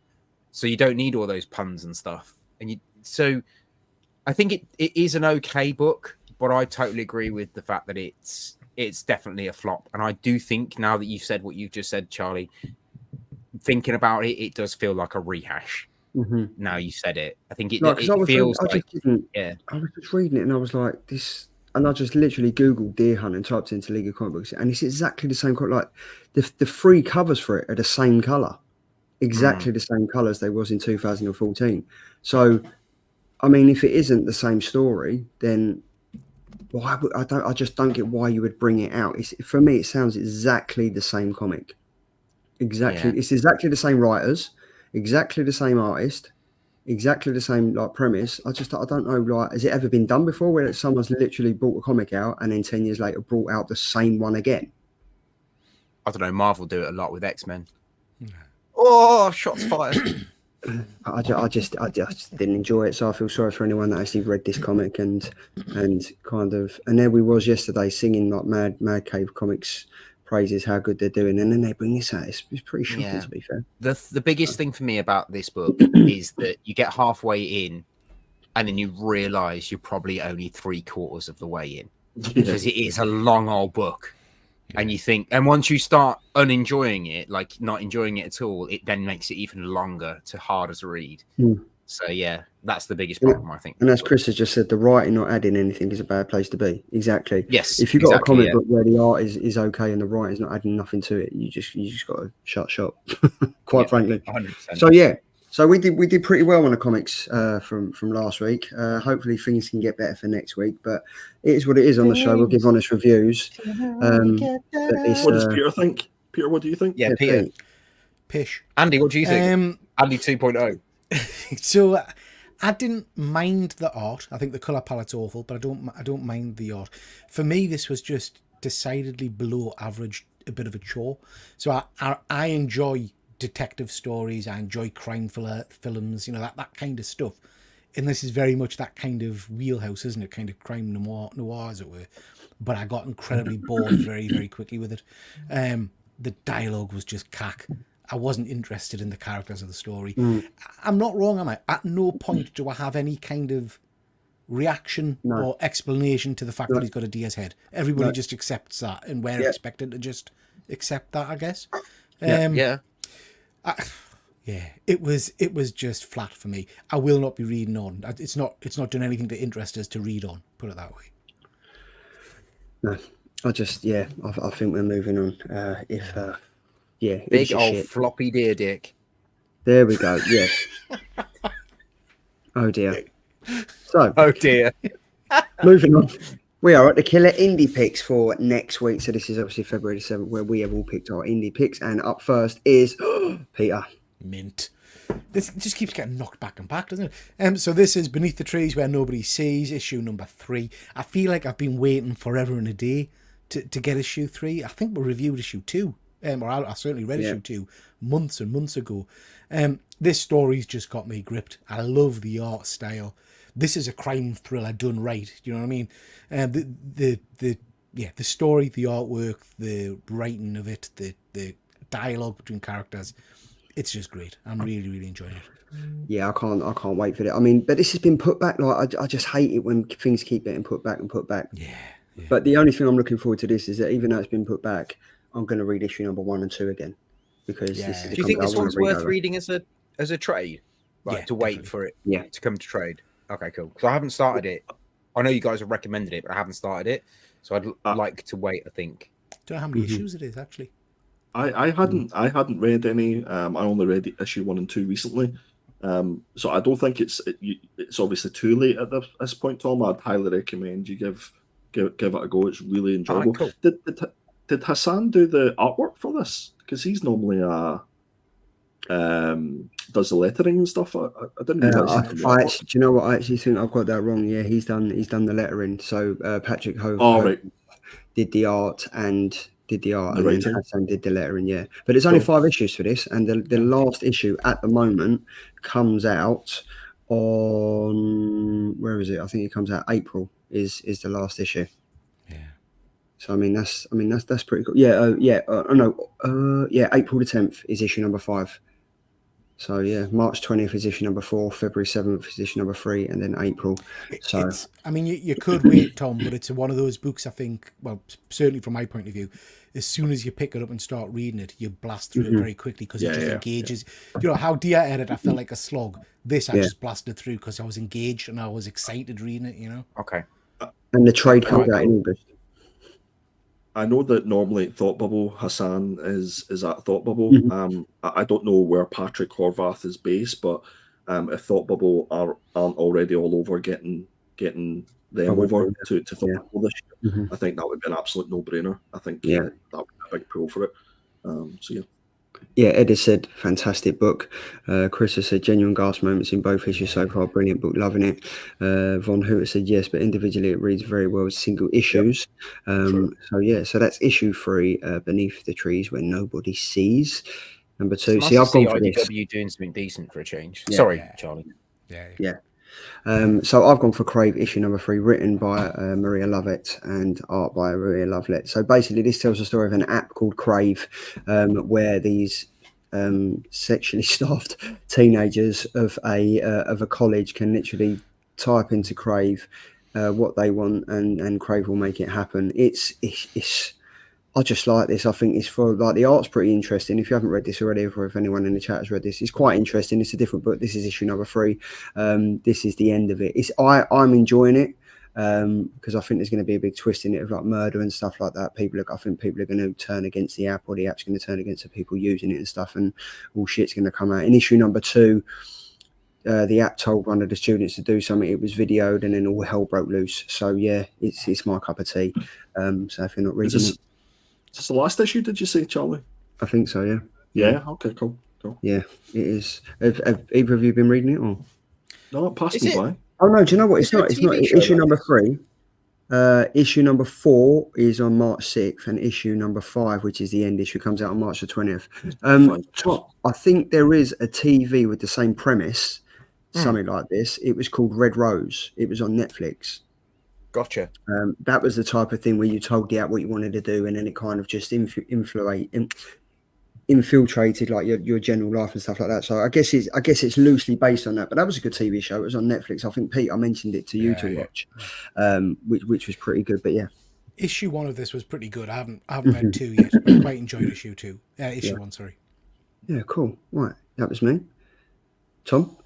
So you don't need all those puns and stuff. So I think it is an okay book, but I totally agree with the fact that it's definitely a flop. And I do think now that you've said what you've just said, Charlie, thinking about it, it does feel like a rehash. Now you said it. I think it feels like... I was just reading it and I was like, this... And I just literally Googled deer hunt and typed into League of Comic Books, and it's exactly the same color. Like the 3 covers for it are the same color, exactly the same color as they was in 2014. So, I mean, if it isn't the same story, then why would I just don't get why you would bring it out. For me, it sounds exactly the same comic. Exactly, it's exactly the same writers, exactly the same artist. Exactly the same like premise. I don't know, like, has it ever been done before where someone's literally brought a comic out and then 10 years later brought out the same one again? I don't know. Marvel do it a lot with X-Men. Oh, shots fired. I just didn't enjoy it, so I feel sorry for anyone that actually read this comic and kind of. And there we was yesterday singing like Mad Cave Comics praises how good they're doing, and then they bring this out. It's pretty shocking, to be fair. The biggest thing for me about this book is that you get halfway in and then you realize you're probably only 3/4 of the way in, because it is a long old book. And you think, and once you start unenjoying it, like not enjoying it at all, it then makes it even longer to harder to read. So yeah, that's the biggest problem, I think. And as Chris has just said, the writing not adding anything is a bad place to be. Exactly. Yes. If you've got a comic book where the art is okay and the writing's not adding nothing to it, you just got to shut shop. Quite frankly. 100%. So yeah. So we did pretty well on the comics from last week. Hopefully things can get better for next week, but it is what it is on the show. We'll give honest reviews. What does Peter think? Peter, what do you think? Yeah, Peter. Pish. Andy, what do you think? Andy 2.0. So I didn't mind the art. I think the colour palette's awful, but I don't mind the art. For me, this was just decidedly below average, a bit of a chore. So I enjoy detective stories. I enjoy crime films, that kind of stuff. And this is very much that kind of wheelhouse, isn't it? Kind of crime noir, as it were. But I got incredibly bored very, very quickly with it. The dialogue was just cack. I wasn't interested in the characters of the story. I'm not wrong, am I? At no point do I have any kind of reaction or explanation to the fact that he's got a deer's head. Everybody just accepts that, and we're expected to just accept that, I guess. Yeah, it was just flat for me. I will not be reading on. It's not done anything to interest us to read on. Put it that way. No, I think we're moving on. Big old floppy deer dick. There we go. Yeah. Oh dear. So. Oh dear. Moving on. We are at the killer indie picks for next week. So this is obviously February 7th, where we have all picked our indie picks. And up first is Peter. Mint. This just keeps getting knocked back and back, doesn't it? So this is Beneath the Trees Where Nobody Sees, issue number 3. I feel like I've been waiting forever and a day to get issue 3. I think we reviewed issue 2. Or I certainly read issue 2 months and months ago. This story's just got me gripped. I love the art style. This is a crime thriller done right. Do you know what I mean? The story, the artwork, the writing of it, the dialogue between characters, it's just great. I'm really, really enjoying it. Yeah, I can't wait for it. I mean, but this has been put back. Like I just hate it when things keep getting put back and put back. Yeah. But the only thing I'm looking forward to this is that even though it's been put back, I'm going to read issue number 1 and 2 again because this is. Do you think this one's worth reading as a trade? Like to wait definitely. for it to come to trade? Okay, cool. Because I haven't started it. I know you guys have recommended it, but I haven't started it. So I'd like to wait, I think. Don't know how many issues it is, actually. I hadn't read any. I only read issue 1 and 2 recently. So I don't think it's obviously too late at this point, Tom. I'd highly recommend you give it a go. It's really enjoyable. Cool. Did Hassan do the artwork for this? Because he's normally does the lettering and stuff. I didn't realize. Do you know what? I actually think I've got that wrong. Yeah, he's done the lettering. So Patrick Hove right. did the art and then Hassan did the lettering. Yeah, but it's only 5 issues for this, and the last issue at the moment comes out on where is it? I think it comes out April is the last issue. Yeah. So I mean that's pretty cool. Yeah, April the 10th is issue number 5. So yeah, March 20th is issue number 4, February 7th is issue number 3, and then April. So you could wait, Tom, but it's one of those books. I think, well, certainly from my point of view, as soon as you pick it up and start reading it, you blast through it very quickly because it just engages. Yeah. You know how Dear Edit, I felt like a slog. This I just blasted through because I was engaged and I was excited reading it. You know. Okay. And the trade comes out in August. I know that normally Thought Bubble Hassan is at Thought Bubble. I don't know where Patrick Horvath is based, but if Thought Bubble aren't already all over getting them over to Thought Bubble this year, I think that would be an absolute no-brainer. I think that would be a big pull for it. So yeah. Yeah, Ed has said fantastic book. Chris has said genuine gasp moments in both issues so far. Brilliant book, loving it. Von Hooter said yes, but individually it reads very well as single issues. So that's issue 3, Beneath the Trees Where Nobody Sees. Number 2. It's See, nice I've gone for IDW this. doing something decent for a change. Yeah. Sorry, Charlie. Yeah. So I've gone for Crave issue number 3, written by Maria Lovett and art by Maria Lovett. So basically this tells the story of an app called Crave, where these sexually staffed teenagers of a college can literally type into Crave what they want and Crave will make it happen. It's I just like this. I think it's for the art's pretty interesting. If you haven't read this already, or if anyone in the chat has read this, it's quite interesting. It's a different book. This is issue number 3. This is the end of it. I'm enjoying it because I think there's going to be a big twist in it of like murder and stuff like that. I think people are going to turn against the app, or the app's going to turn against the people using it and stuff, and all shit's going to come out. In issue number 2, the app told one of the students to do something. It was videoed, and then all hell broke loose. So yeah, it's my cup of tea. So if you're not reading it. Is this the last issue, did you say, Charlie? I think so, yeah. Yeah, okay, cool. Yeah, it is. Have either of you been reading it? Or? No, it passed me by. Oh, no, do you know what? It's not issue number 3. Issue number 4 is on March 6th, and issue number 5, which is the end issue, comes out on March the 20th. I think there is a TV with the same premise, something like this. It was called Red Rose. It was on Netflix. Gotcha. That was the type of thing where you told the app what you wanted to do, and then it kind of just infiltrated like your general life and stuff like that. So I guess it's loosely based on that. But that was a good TV show. It was on Netflix. I think Pete, I mentioned it to you to watch, which was pretty good. But yeah, issue 1 of this was pretty good. I haven't read 2 yet, but I quite enjoyed issue 2. Issue 1, sorry. Yeah, cool. Right. That was me. Tom?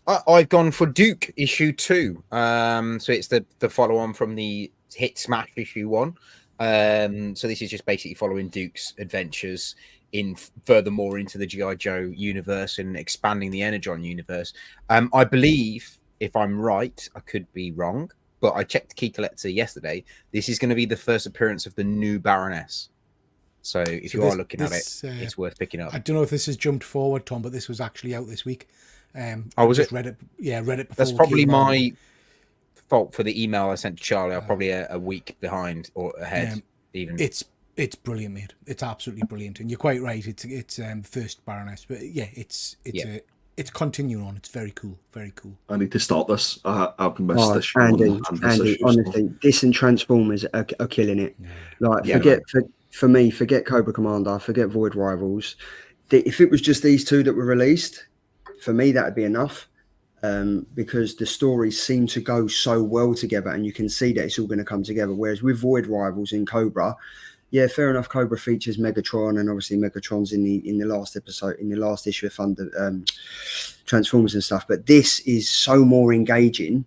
I've gone for Duke issue 2. So it's the follow-on from the hit smash issue 1. So this is just basically following Duke's adventures in furthermore into the G.I. Joe universe and expanding the Energon universe. I believe, if I'm right, I could be wrong, but I checked the key collector yesterday. This is going to be the first appearance of the new Baroness. So if you are looking at it, it's worth picking up. I don't know if this has jumped forward, Tom, but this was actually out this week. Was it? Read it. Yeah, read it before. That's probably my fault for the email I sent to Charlie. I'm probably a week behind or ahead. Even it's brilliant, mate. It's absolutely brilliant, and you're quite right. It's first Baroness, but yeah, it's continuing on. It's very cool, very cool. I need to start this. I've missed this. Andy, honestly, this and Transformers are killing it. Yeah. Like, forget Cobra Commander, forget Void Rivals. If it was just these two that were released, for me, that would be enough, because the stories seem to go so well together, and you can see that it's all going to come together. Whereas with Void Rivals and Cobra, yeah, fair enough. Cobra features Megatron, and obviously Megatron's in the last episode, in the last issue of Thunder, Transformers and stuff. But this is so more engaging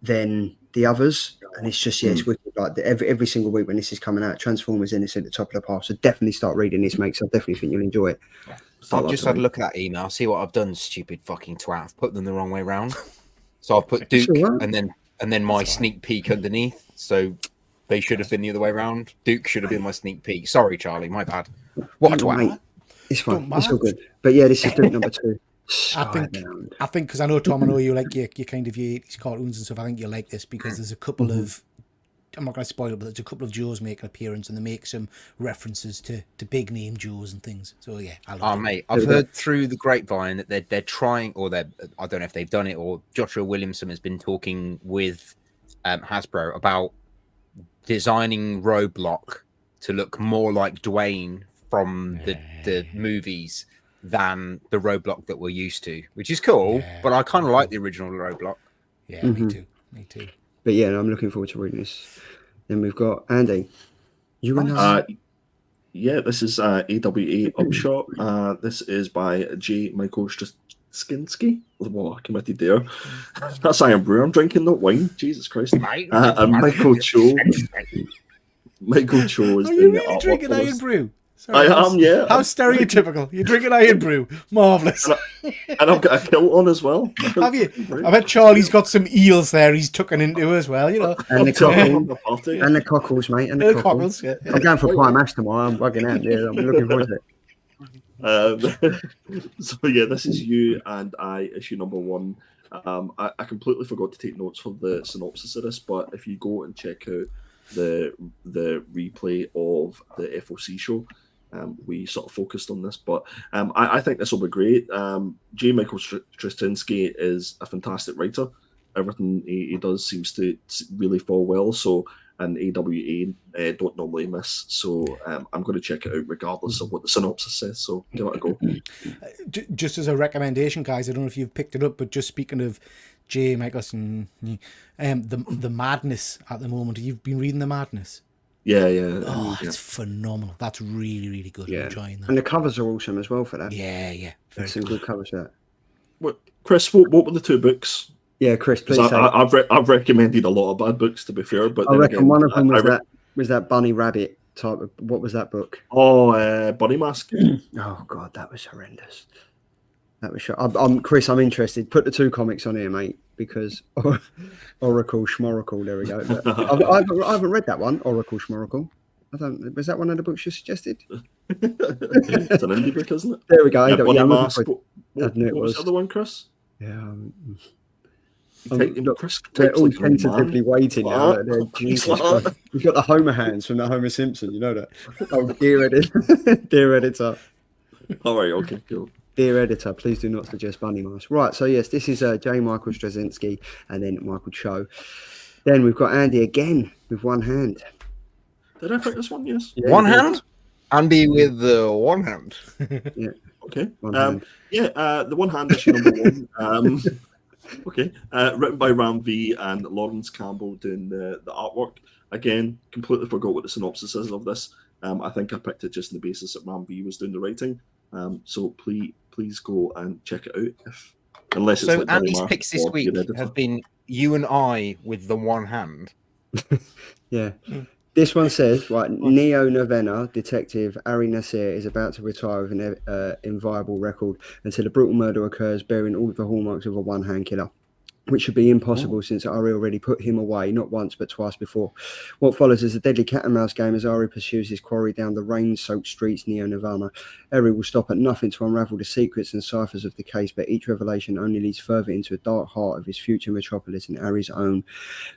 than the others, and it's just it's wicked. Like every single week when this is coming out, Transformers in it's at the top of the pile. So definitely start reading this, mate. So I definitely think you'll enjoy it. I've just had a look at that email. See what I've done, stupid fucking twat. I've put them the wrong way round. So I've put Duke and then my sneak peek underneath. So they should have been the other way around. Duke should have been my sneak peek. Sorry, Charlie, my bad. What a twat. Mate, it's fine. It's all good. But yeah, this is Duke number 2. I think because I know, Tom, I know you like your kind of your cartoons and stuff. I think you like this because there's a couple of, I'm not going to spoil it, but there's a couple of Joes make an appearance, and they make some references to big name Joes and things. So yeah, mate, I've heard through the grapevine that they're trying, or I don't know if they've done it, or Joshua Williamson has been talking with Hasbro about designing Roadblock to look more like Dwayne from the movies than the Roadblock that we're used to, which is cool. But I kind of like the original Roadblock. Yeah, me too. But yeah, I'm looking forward to reading this. Then we've got Andy. You and yeah, this is AWA Upshot. This is by J. Michael Straczynski. Well, I committed there. That's Iron Brew I'm drinking, not wine. Jesus Christ. And Michael Cho. Michael Cho is Are you really drinking Iron Brew? Sorry, I am, yeah. How stereotypical. You're drinking Iron Brew. Marvellous. And I've got a kilt on as well. Have you? I bet Charlie's got some eels there he's tucking into as well, you know. And the cockles, mate. And the cockles. Yeah. I'm going for a pie mash tomorrow. I'm bugging out. Yeah, I'm looking forward to it. So yeah, this is You and I, issue number 1. I completely forgot to take notes for the synopsis of this, but if you go and check out the replay of the FOC show, we sort of focused on this, but I think this will be great. J. Michael Straczynski is a fantastic writer. Everything he does seems to really fall well. So, and AWA don't normally miss. So I'm going to check it out regardless of what the synopsis says. So give it a go. Just as a recommendation, guys, I don't know if you've picked it up, but just speaking of J. Michaelson, the Madness at the moment. You've been reading The Madness? Yeah. Oh, it's phenomenal. That's really, really good. Yeah. I'm enjoying that. And the covers are awesome as well for that. Yeah. There's some good covers for that. What, Chris, what were the 2 books? Yeah, Chris, please. I've recommended a lot of bad books, to be fair, but I reckon one of them was that bunny rabbit type of, what was that book? Oh, Bunny Mask. Oh God, that was horrendous. That was Chris, I'm interested. Put the 2 comics on here, mate, because Oracle Schmoracle. There we go. I haven't read that one, Oracle Schmoracle. Was that one of the books you suggested? It's an indie book, isn't it? There we go. Bunny Mask. What was the other one, Chris? Yeah. Chris, they're all tentatively waiting now. Jesus Christ. We've got the Homer hands from the Homer Simpson. You know that. Oh, dear editor. All right. Okay. Cool. Dear editor, please do not suggest Bunny Mask. Right. So yes, this is J. Michael Straczynski and then Michael Cho. Then we've got Andy again with one hand. Did I pick this one? Yes. Yeah, one hand. Andy with the one hand. Yeah. Okay. One hand. The one hand issue number 1. Okay, written by Ram V and Lawrence Campbell doing the artwork. Again, completely forgot what the synopsis is of this. I think I picked it just on the basis that Ram V was doing the writing. So please please go and check it out. Unless it's So like Johnny Andy's Mark picks this or week your editor. have been you and I with the one hand. Yeah. This one says, right, neo-Novena detective Ari Nasir is about to retire with an inviolable record until a brutal murder occurs bearing all of the hallmarks of a one-hand killer, which should be impossible since Ari already put him away, not once but twice before. What follows is a deadly cat-and-mouse game as Ari pursues his quarry down the rain-soaked streets near Nirvana. Ari will stop at nothing to unravel the secrets and ciphers of the case, but each revelation only leads further into a dark heart of his future metropolis and Ari's own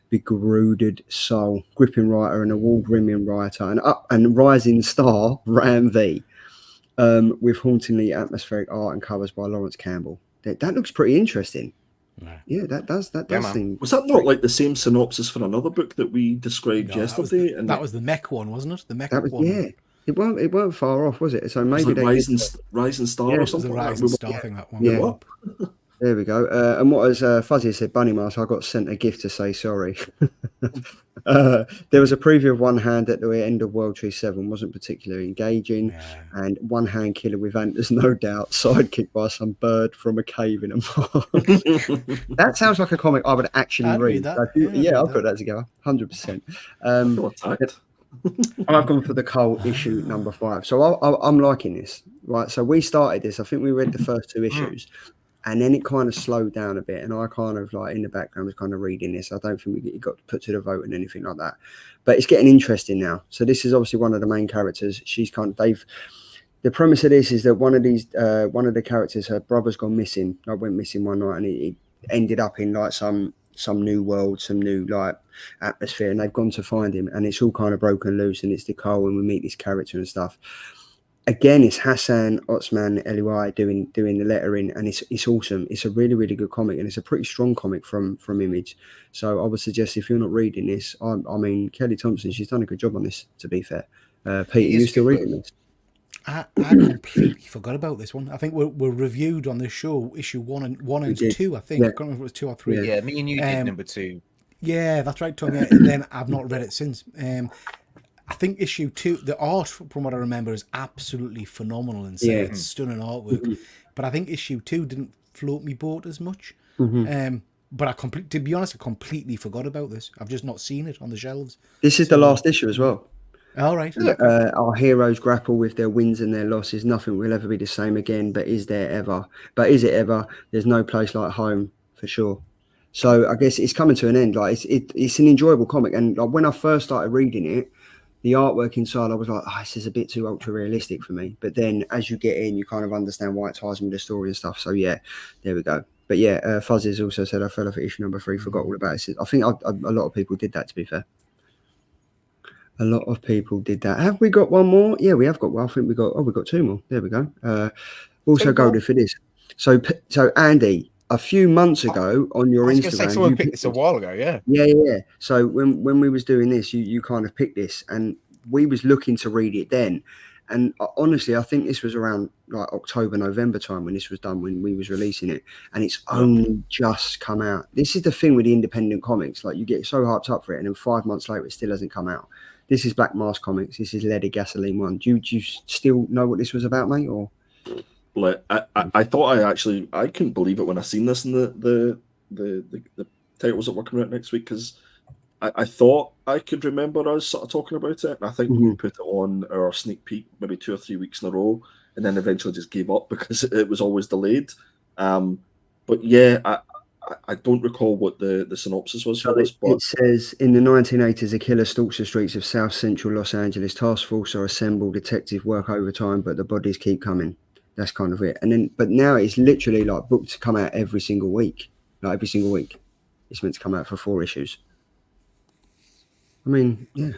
begruded soul. Gripping writer and award-winning writer and rising star Ram V, with hauntingly atmospheric art and covers by Lawrence Campbell. That looks pretty interesting. Yeah, that does seem. Was that not like the same synopsis for another book that we described yesterday? That was the mech one, wasn't it? The mech one. Yeah. It weren't far off, was it? So maybe they Rising Star or something. The Rising Star thing. That one. Yeah. There we go. And what as Fuzzy said, Bunny Mask, I got sent a gift to say sorry. There was a preview of One Hand at the end of World Tree 7, wasn't particularly engaging. And One Hand Killer with Antlers, no doubt, sidekicked by some bird from a cave in a park. That sounds like a comic I would actually read. I'll put that together, 100%. I've gone for the Cole issue number 5. So I'm liking this, right? So we started this. I think we read the first 2 issues. And then it kind of slowed down a bit, and I kind of like in the background was kind of reading this. I don't think it got put to the vote and anything like that, but it's getting interesting now. So this is obviously one of the main characters. She's kind of the premise of this is that one of the characters, her brother's gone missing. I went missing one night, and he ended up in like some new world, some new like atmosphere, and they've gone to find him, and it's all kind of broken loose, and it's Nicole, and we meet this character and stuff. Again, it's Hassan Otsman Eliwai doing the lettering, and it's awesome. It's a really, really good comic, and it's a pretty strong comic from Image. So I would suggest if you're not reading this, I mean, Kelly Thompson, she's done a good job on this, to be fair. Pete, are you still reading this? I completely forgot about this one. I think we're reviewed on this show, issue 1 and 2, I think. I can't remember if it was 2 or 3. Yeah, me and you did number 2. Yeah, that's right, Tom. Yeah, and then I've not read it since. I think issue 2, the art, from what I remember, is absolutely phenomenal and it's stunning artwork. But I think issue 2 didn't float me boat as much. But to be honest, I completely forgot about this. I've just not seen it on the shelves. This is the last issue as well. All right. Our heroes grapple with their wins and their losses. Nothing will ever be the same again. But is it ever? There's no place like home, for sure. So I guess it's coming to an end. Like it's an enjoyable comic. And like, when I first started reading it, the artwork inside, I was like, this is a bit too ultra realistic for me. But then as you get in, you kind of understand why it ties in with the story and stuff. So yeah, there we go. But yeah, Fuzzy's also said I fell off at issue number 3, forgot all about it. I think a lot of people did that, to be fair. A lot of people did that. Have we got one more? Yeah, we have got one. I think we got 2 more. There we go. Also goaded for this. So Andy, a few months ago on your Instagram, I was going to say someone picked this a while ago. Yeah. So when we was doing this, you kind of picked this, and we was looking to read it then. And honestly, I think this was around like October, November time when this was done, when we was releasing it, and it's only just come out. This is the thing with the independent comics, like you get so hyped up for it, and then 5 months later, it still hasn't come out. This is Black Mask Comics. This is Leaded Gasoline 1. Do you still know what this was about, mate? Or like I thought I couldn't believe it when I seen this in the titles that were coming out next week, because I thought I could remember us sort of talking about it, and I think we put it on our sneak peek maybe 2 or 3 weeks in a row, and then eventually just gave up because it was always delayed. But yeah, I don't recall what the synopsis was for this. But it says, in the 1980s, a killer stalks the streets of South Central Los Angeles. Task force are assembled, detectives work overtime, but the bodies keep coming. That's kind of it. But now it's literally like booked to come out every single week. Like every single week, it's meant to come out for 4 issues. I mean, yeah.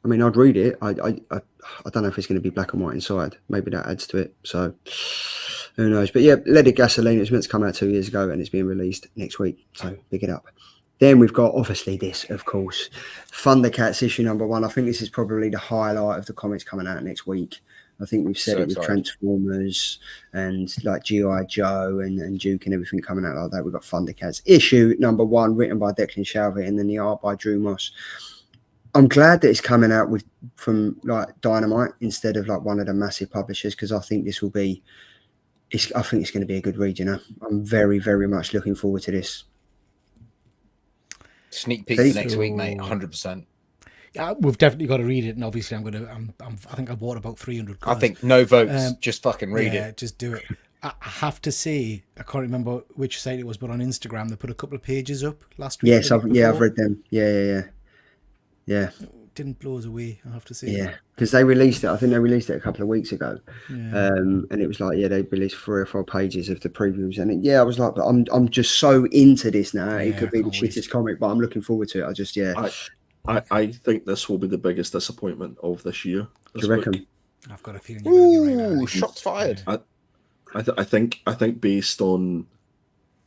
I mean, I'd read it. I don't know if it's going to be black and white inside. Maybe that adds to it. So who knows? But yeah, Leaded Gasoline. It was meant to come out 2 years ago, and it's being released next week. So pick it up. Then we've got obviously this, of course, Thundercats issue number 1. I think this is probably the highlight of the comics coming out next week. I think we've said it with Transformers and like G.I. Joe and Duke and everything coming out like that. We've got Thundercats issue number 1, written by Declan Shalvey, and then the art by Drew Moss. I'm glad that it's coming out from like Dynamite instead of like one of the massive publishers, because I think this will be I think it's going to be a good read. You know, I'm very, very much looking forward to this. Sneak peek for next week, mate. 100%. Yeah, we've definitely got to read it, and obviously I think I've bought about 300 covers. I think no votes, just fucking read it. Yeah, just do it. I have to say, I can't remember which site it was, but on Instagram they put a couple of pages up last week. Yes, I've read them. Yeah. It didn't blow us away, I have to say. Yeah, because they released it. I think they released it a couple of weeks ago, and it was like, they released 3 or 4 pages of the previews, and I was like, but I'm just so into this now. It could be the shittest comic, but I'm looking forward to it. I think this will be the biggest disappointment of this year. Do you reckon? I've got a feeling you're going to be right. Ooh, shots fired. I think based on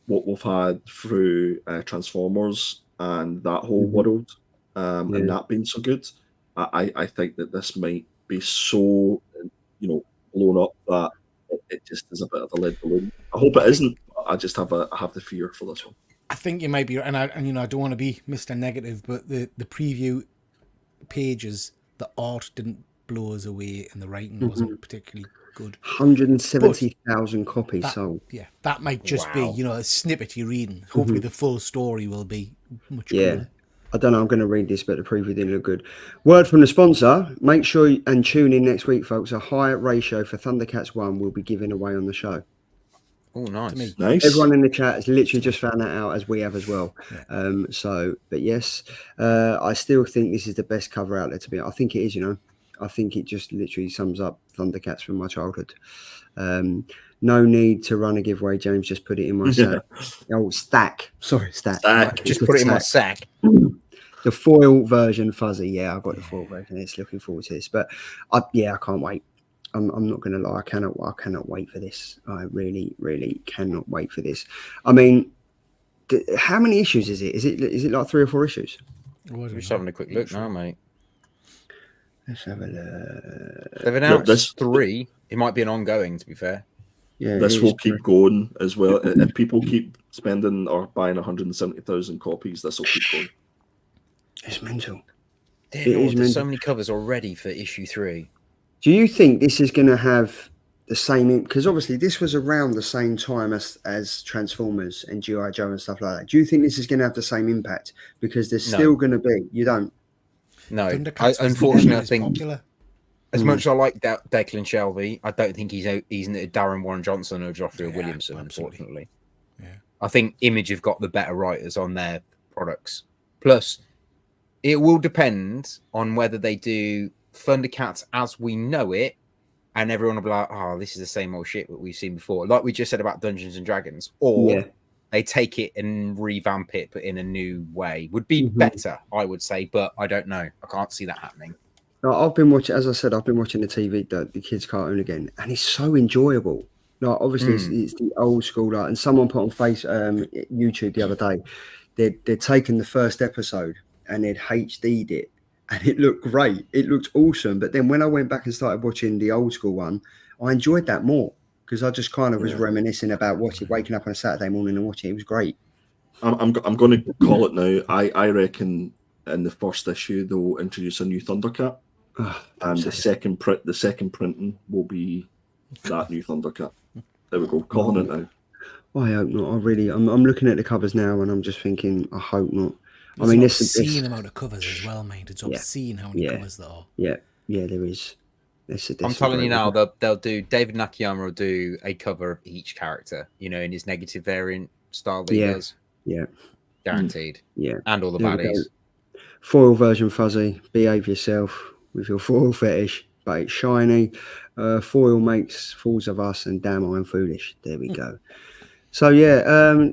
what we've had through Transformers and that whole world, and that being so good, I think that this might be so blown up that it just is a bit of a lead balloon. I hope it isn't. I just have the fear for this one. I think you might be, and I don't want to be Mr. Negative, but the preview pages, the art didn't blow us away, and the writing wasn't particularly good. 170,000 copies sold. Yeah, that might just be a snippet you're reading. Hopefully, the full story will be much cooler. I don't know. I'm going to read this, but the preview didn't look good. Word from the sponsor. Make sure and tune in next week, folks. A higher ratio for Thundercats 1 will be given away on the show. Oh, nice. Everyone in the chat has literally just found that out, as we have as well. Yeah. But yes, I still think this is the best cover out there to be. I think it is, I think it just literally sums up Thundercats from my childhood. No need to run a giveaway. James just put it in my sack. Stack. Sorry, stack. Just put it in my sack. The foil version fuzzy. Yeah, I've got the foil version. It's looking forward to this. But I can't wait. I'm not going to lie. I cannot wait for this. I really, really cannot wait for this. I mean, how many issues is it? Is it like 3 or 4 issues? We're just having a quick look now, mate. Let's have a look. They've announced 3. It might be an ongoing, to be fair. Yeah, this will keep going as well. If people keep spending or buying 170,000 copies, this will keep going. It's mental. There's so many covers already for issue 3. Do you think this is going to have the same? Because obviously this was around the same time as Transformers and G.I. Joe and stuff like that. Do you think this is going to have the same impact? Because there's still going to be. You don't. No, unfortunately, I think as much as I like Declan Shelby, I don't think he's Darren Warren Johnson or Joshua Williamson. Absolutely. Unfortunately, I think Image have got the better writers on their products. Plus, it will depend on whether they do Thundercats as we know it, and everyone will be like, "Oh, this is the same old shit that we've seen before," like we just said about Dungeons and Dragons, or they take it and revamp it, but in a new way. Would be better, I would say, but I don't know. I can't see that happening. No, I've been watching, as I said, I've been watching the TV, the kids' cartoon again, and it's so enjoyable. Like, obviously, it's the old school, and someone put on YouTube the other day, they'd taken the first episode and they'd HD'd it, and it looked great. It looked awesome. But then when I went back and started watching the old school one, I enjoyed that more. Because I just kind of was reminiscing about waking up on a Saturday morning and watching it. It was great. I'm going to call it now. I reckon in the first issue they'll introduce a new Thundercat, and the second printing will be that new Thundercat. There we go, calling it now. I hope not. I'm looking at the covers now and I'm just thinking, I hope not. There's an obscene amount of covers as well, mate. It's obscene how many covers there are. Yeah, there is. I'm telling you now, they'll do. David Nakayama will do a cover of each character, in his negative variant style that he does. Yeah, guaranteed. Yeah, and all the baddies. Foil version fuzzy. Behave yourself with your foil fetish, but it's shiny. Foil makes fools of us, and damn, I'm foolish. There we go. So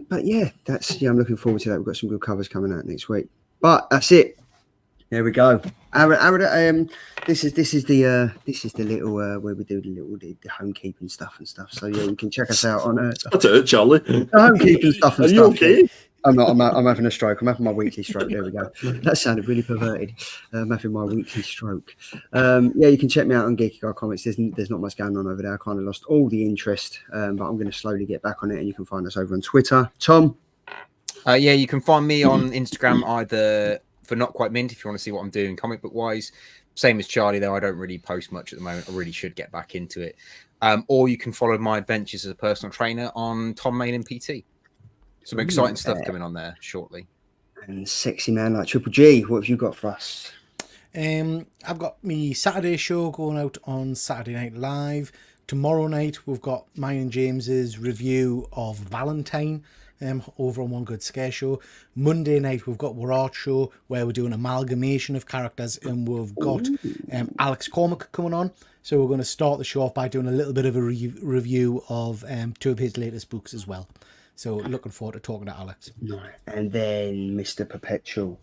but that's I'm looking forward to that. We've got some good covers coming out next week. But that's it. There we go. This is the little where we do the homekeeping stuff and stuff. So you can check us out on That's it, Charlie. The homekeeping stuff and Are stuff. You okay? I'm not. I'm having a stroke. I'm having my weekly stroke. There we go. That sounded really perverted. I'm having my weekly stroke. You can check me out on Geeky Guy Comics. There's not much going on over there. I kind of lost all the interest, but I'm going to slowly get back on it. And you can find us over on Twitter. Tom. You can find me on Instagram either for Not Quite Mint if you want to see what I'm doing comic book wise. Same as Charlie though, I don't really post much at the moment. I really should get back into it. or you can follow my adventures as a personal trainer on Tom Main and PT. Some exciting stuff coming on there shortly. And sexy man like Triple G, what have you got for us? I've got me Saturday show going out on Saturday Night Live. Tomorrow night we've got mine and James's review of Valentine over on One Good Scare Show. Monday night we've got our art show where we're doing an amalgamation of characters, and we've got Alex Cormack coming on. So we're going to start the show off by doing a little bit of a review of 2 of his latest books as well. So looking forward to talking to Alex. And then Mr. Perpetual.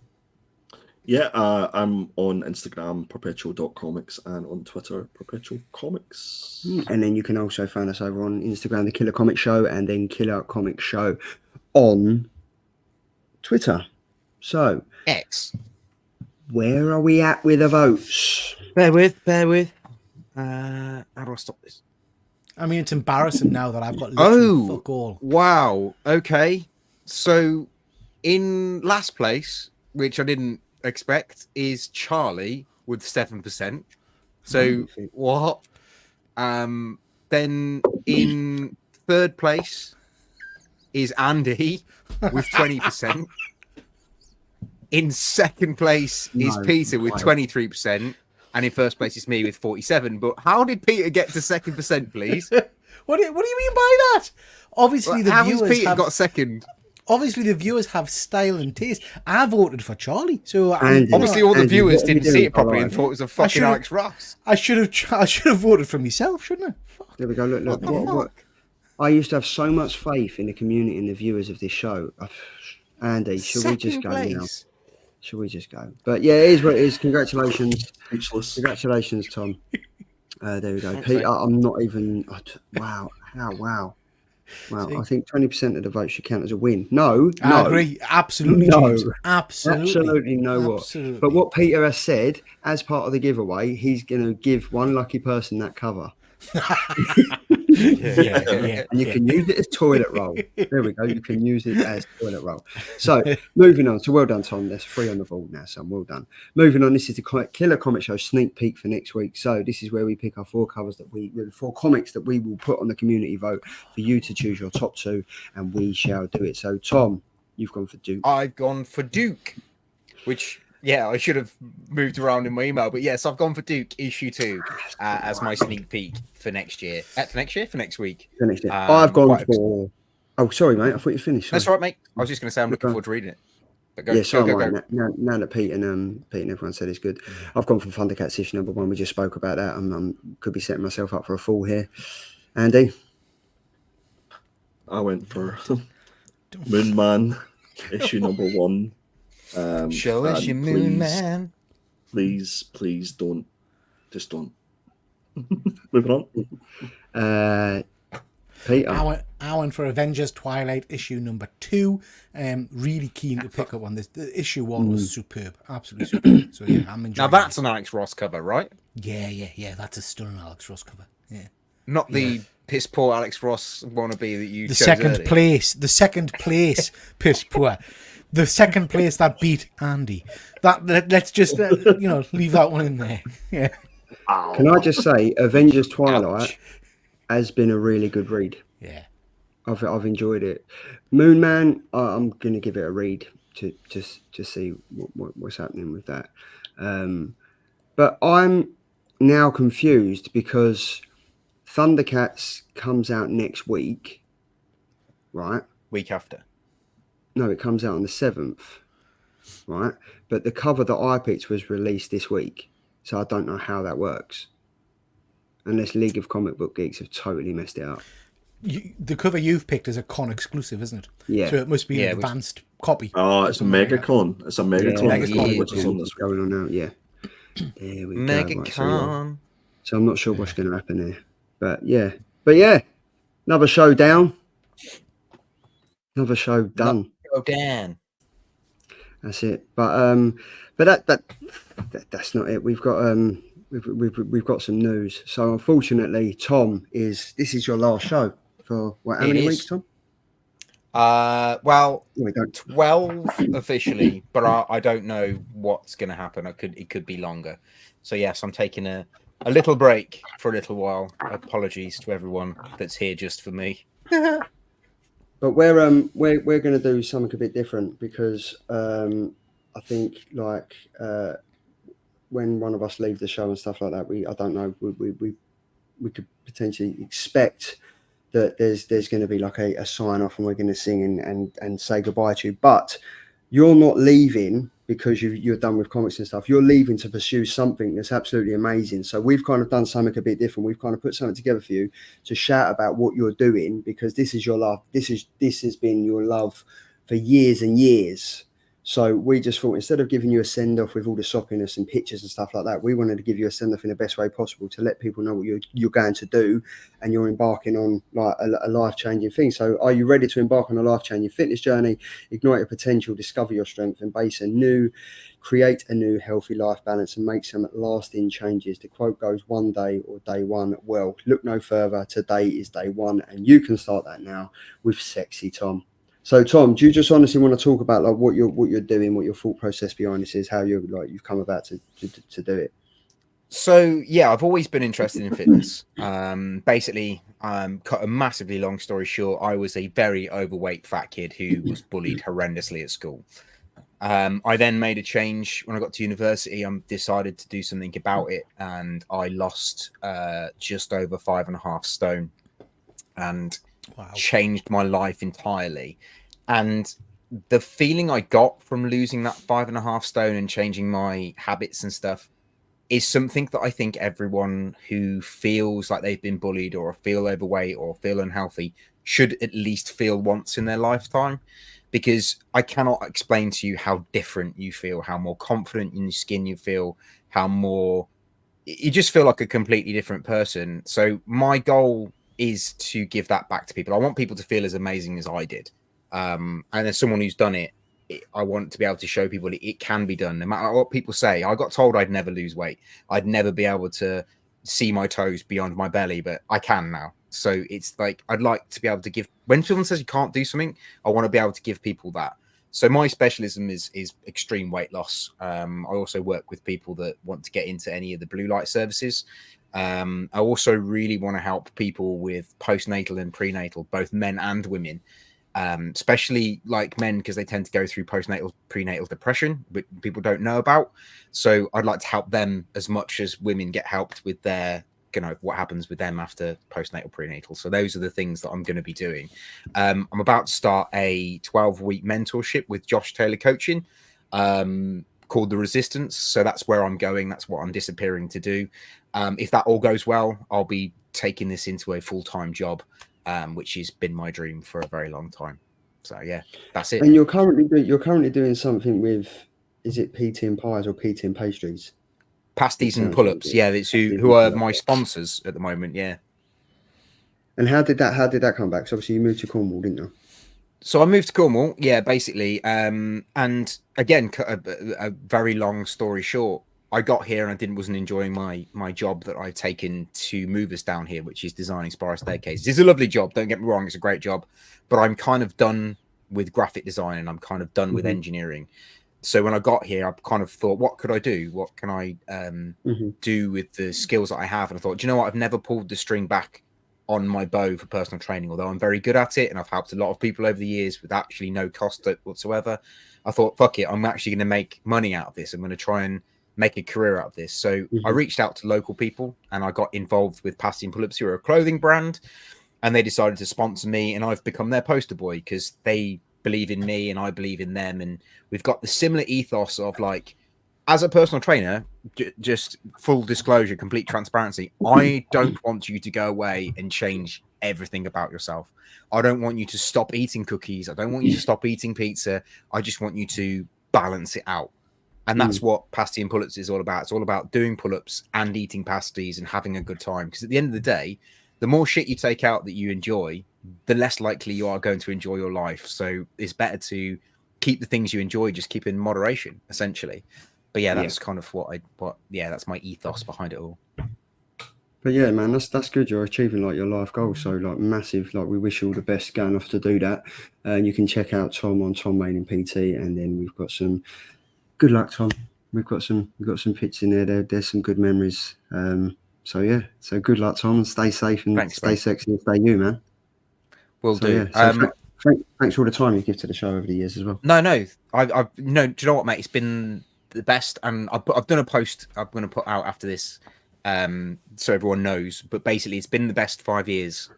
Yeah, I'm on Instagram, perpetual.comics, and on Twitter, Perpetual Comics. And then you can also find us over on Instagram, The Killer Comic Show, and then Killer Comic Show on Twitter. So, X. Where are we at with the votes? Bear with. How do I stop this? I mean, it's embarrassing now that I've got literally fuck all. Wow. Okay. So, in last place, which I didn't expect, is Charlie with 7%. So what? Then in third place is Andy with 20%. In second place is Peter with 23%. And in first place is me with 47%. But how did Peter get to 2nd%, please? What do you mean by that? Obviously, how has Peter got second? Obviously, the viewers have style and taste. I voted for Charlie, so obviously all the viewers didn't see it properly and thought it was a fucking Alex Ross. I should have voted for myself, shouldn't I? Fuck. There we go. Look. What? I used to have so much faith in the community and the viewers of this show. Andy, should we just go now? Should we just go? But yeah, it is what it is. Congratulations. Speechless. Congratulations, Tom. There we go. Peter, I'm not even. Wow. Wow, I think 20% of the votes should count as a win. No. I agree. Absolutely. No. James. Absolutely What. But what Peter has said, as part of the giveaway, he's going to give one lucky person that cover. Yeah. And you can use it as toilet roll. There we go. You can use it as toilet roll. So, moving on. So, well done, Tom. There's 3 on the board now, so well done. Moving on. This is the Killer Comic Show sneak peek for next week. So, this is where we pick our 4 comics that we will put on the community vote for you to choose your top 2, and we shall do it. So, Tom, you've gone for Duke. I've gone for Duke, which. Yeah, I should have moved around in my email, but yes, I've gone for Duke issue 2 as my sneak peek for next year. For next week. For next year. I've gone for. Oh, sorry, mate. I thought you finished. That's all right, mate. I was just going to say I'm looking forward to reading it. But go. Now that Pete and everyone said it's good, I've gone for Thundercats issue number 1. We just spoke about that. I could be setting myself up for a fall here. Andy, I went for Moon Man issue number 1. Show us your Moon Man. Please don't. Just don't. Moving on. Peter. I went for Avengers Twilight issue number 2. Really keen to pick up on this. The issue 1 was superb, absolutely superb. So yeah, I'm enjoying. Now that's an Alex Ross cover, right? Yeah. That's a stunning Alex Ross cover. Yeah. Not the piss poor Alex Ross wannabe that you. The second place piss poor. The second place that beat Andy. Let's just leave that one in there. Yeah. Can I just say, Avengers Twilight has been a really good read. Yeah. I've enjoyed it. Moon Man, I'm going to give it a read to see what's happening with that. But I'm now confused because Thundercats comes out next week, right? Week after. No, it comes out on the 7th, right? But the cover that I picked was released this week, so I don't know how that works. Unless League of Comic Book Geeks have totally messed it up. The cover you've picked is a con exclusive, isn't it? Yeah. So it must be an advanced copy. Oh, it's a MegaCon. It's a MegaCon, which is on this going on now. Yeah. There we go. MegaCon. Right, so I'm not sure what's going to happen there, but yeah, another show down. Another show done. Go Dan. That's it. But that's not it. We've got we've got some news. So unfortunately, Tom, this is your last show for how many weeks, Tom? Well, 12 officially, but I don't know what's going to happen. It could be longer. So yes, I'm taking a a little break for a little while. Apologies to everyone that's here just for me. But we're going to do something a bit different because I think like when one of us leave the show and stuff like that, I don't know, we could potentially expect that there's going to be like a sign off and we're going to sing and say goodbye to you. But you're not leaving because you're done with comics and stuff. You're leaving to pursue something that's absolutely amazing. So we've kind of done something a bit different. We've kind of put something together for you to shout about what you're doing, because this is your love. This has been your love for years and years. So we just thought, instead of giving you a send-off with all the soppiness and pictures and stuff like that, we wanted to give you a send-off in the best way possible to let people know what you're going to do, and you're embarking on like a life-changing thing. So are you ready to embark on a life-changing fitness journey, ignite your potential, discover your strength, create a new healthy life balance and make some lasting changes? The quote goes, one day or day one. Well, look no further. Today is day one, and you can start that now with Sexy Tom. So, Tom, do you just honestly want to talk about like what you're doing, what your thought process behind this is, how you've come about to do it? So yeah, I've always been interested in fitness. Basically, cut a massively long story short, I was a very overweight fat kid who was bullied horrendously at school. I then made a change when I got to university. I decided to do something about it, and I lost just over 5.5 stone, and changed my life entirely. And the feeling I got from losing that 5.5 stone and changing my habits and stuff is something that I think everyone who feels like they've been bullied or feel overweight or feel unhealthy should at least feel once in their lifetime. Because I cannot explain to you how different you feel, how more confident in your skin you feel, how more you just feel like a completely different person. So my goal is to give that back to people. I want people to feel as amazing as I did. And as someone who's done it, I want to be able to show people it can be done, no matter what people say. I got told I'd never lose weight. I'd never be able to see my toes beyond my belly, but I can now. So it's like, I'd like to be able to give, when someone says you can't do something, I want to be able to give people that. So my specialism is extreme weight loss. I also work with people that want to get into any of the blue light services. I also really want to help people with postnatal and prenatal, both men and women. Especially like men, because they tend to go through postnatal, prenatal depression, which people don't know about. So I'd like to help them as much as women get helped with their, what happens with them after postnatal, prenatal. So those are the things that I'm going to be doing. I'm about to start a 12-week mentorship with Josh Taylor Coaching, called The Resistance. So that's where I'm going. That's what I'm disappearing to do. If that all goes well, I'll be taking this into a full-time job, which has been my dream for a very long time. So yeah, that's it. And you're currently doing something with, is it PT and Pies or PT and Pastries? Pasties and Pull-Ups, yeah. It's who are my sponsors at the moment, yeah. And how did that come back? So obviously you moved to Cornwall, didn't you? So I moved to Cornwall, yeah, basically. And again, cut a very long story short, I got here and I wasn't enjoying my job that I've taken to move us down here, which is designing spiral staircases. It's a lovely job, don't get me wrong, it's a great job, but I'm kind of done with graphic design and I'm kind of done with engineering. So when I got here, I kind of thought, what could I do? What can I do with the skills that I have? And I thought, do you know what? I've never pulled the string back on my bow for personal training, although I'm very good at it and I've helped a lot of people over the years with actually no cost whatsoever. I thought, fuck it, I'm actually going to make money out of this. I'm going to try and make a career out of this. So I reached out to local people and I got involved with Pasty and Pull-Ups, who are a clothing brand, and they decided to sponsor me, and I've become their poster boy because they believe in me and I believe in them. And we've got the similar ethos of, like, as a personal trainer, just full disclosure, complete transparency, I don't want you to go away and change everything about yourself. I don't want you to stop eating cookies. I don't want you to stop eating pizza. I just want you to balance it out. And that's what Pasty and Pull-Ups is all about. It's all about doing pull-ups and eating pasties and having a good time. Because at the end of the day, the more shit you take out that you enjoy, the less likely you are going to enjoy your life. So it's better to keep the things you enjoy, just keep in moderation, essentially. But yeah, that's kind of that's my ethos behind it all. But yeah, man, that's good. You're achieving like your life goals. So like massive, like we wish you all the best going off to do that. And you can check out Tom on Tom Main in PT. And then we've got some, good luck, Tom. We've got some pictures in there. There's some good memories. yeah, so good luck, Tom, and stay safe and Thanks, stay mate. sexy and stay you, man. Will So, do. yeah, so thanks for all the time you give to the show over the years as well. No, I've no. Do you know what, mate? It's been the best, and I've done a post I'm going to put out after this, so everyone knows. But basically, it's been the best 5 years.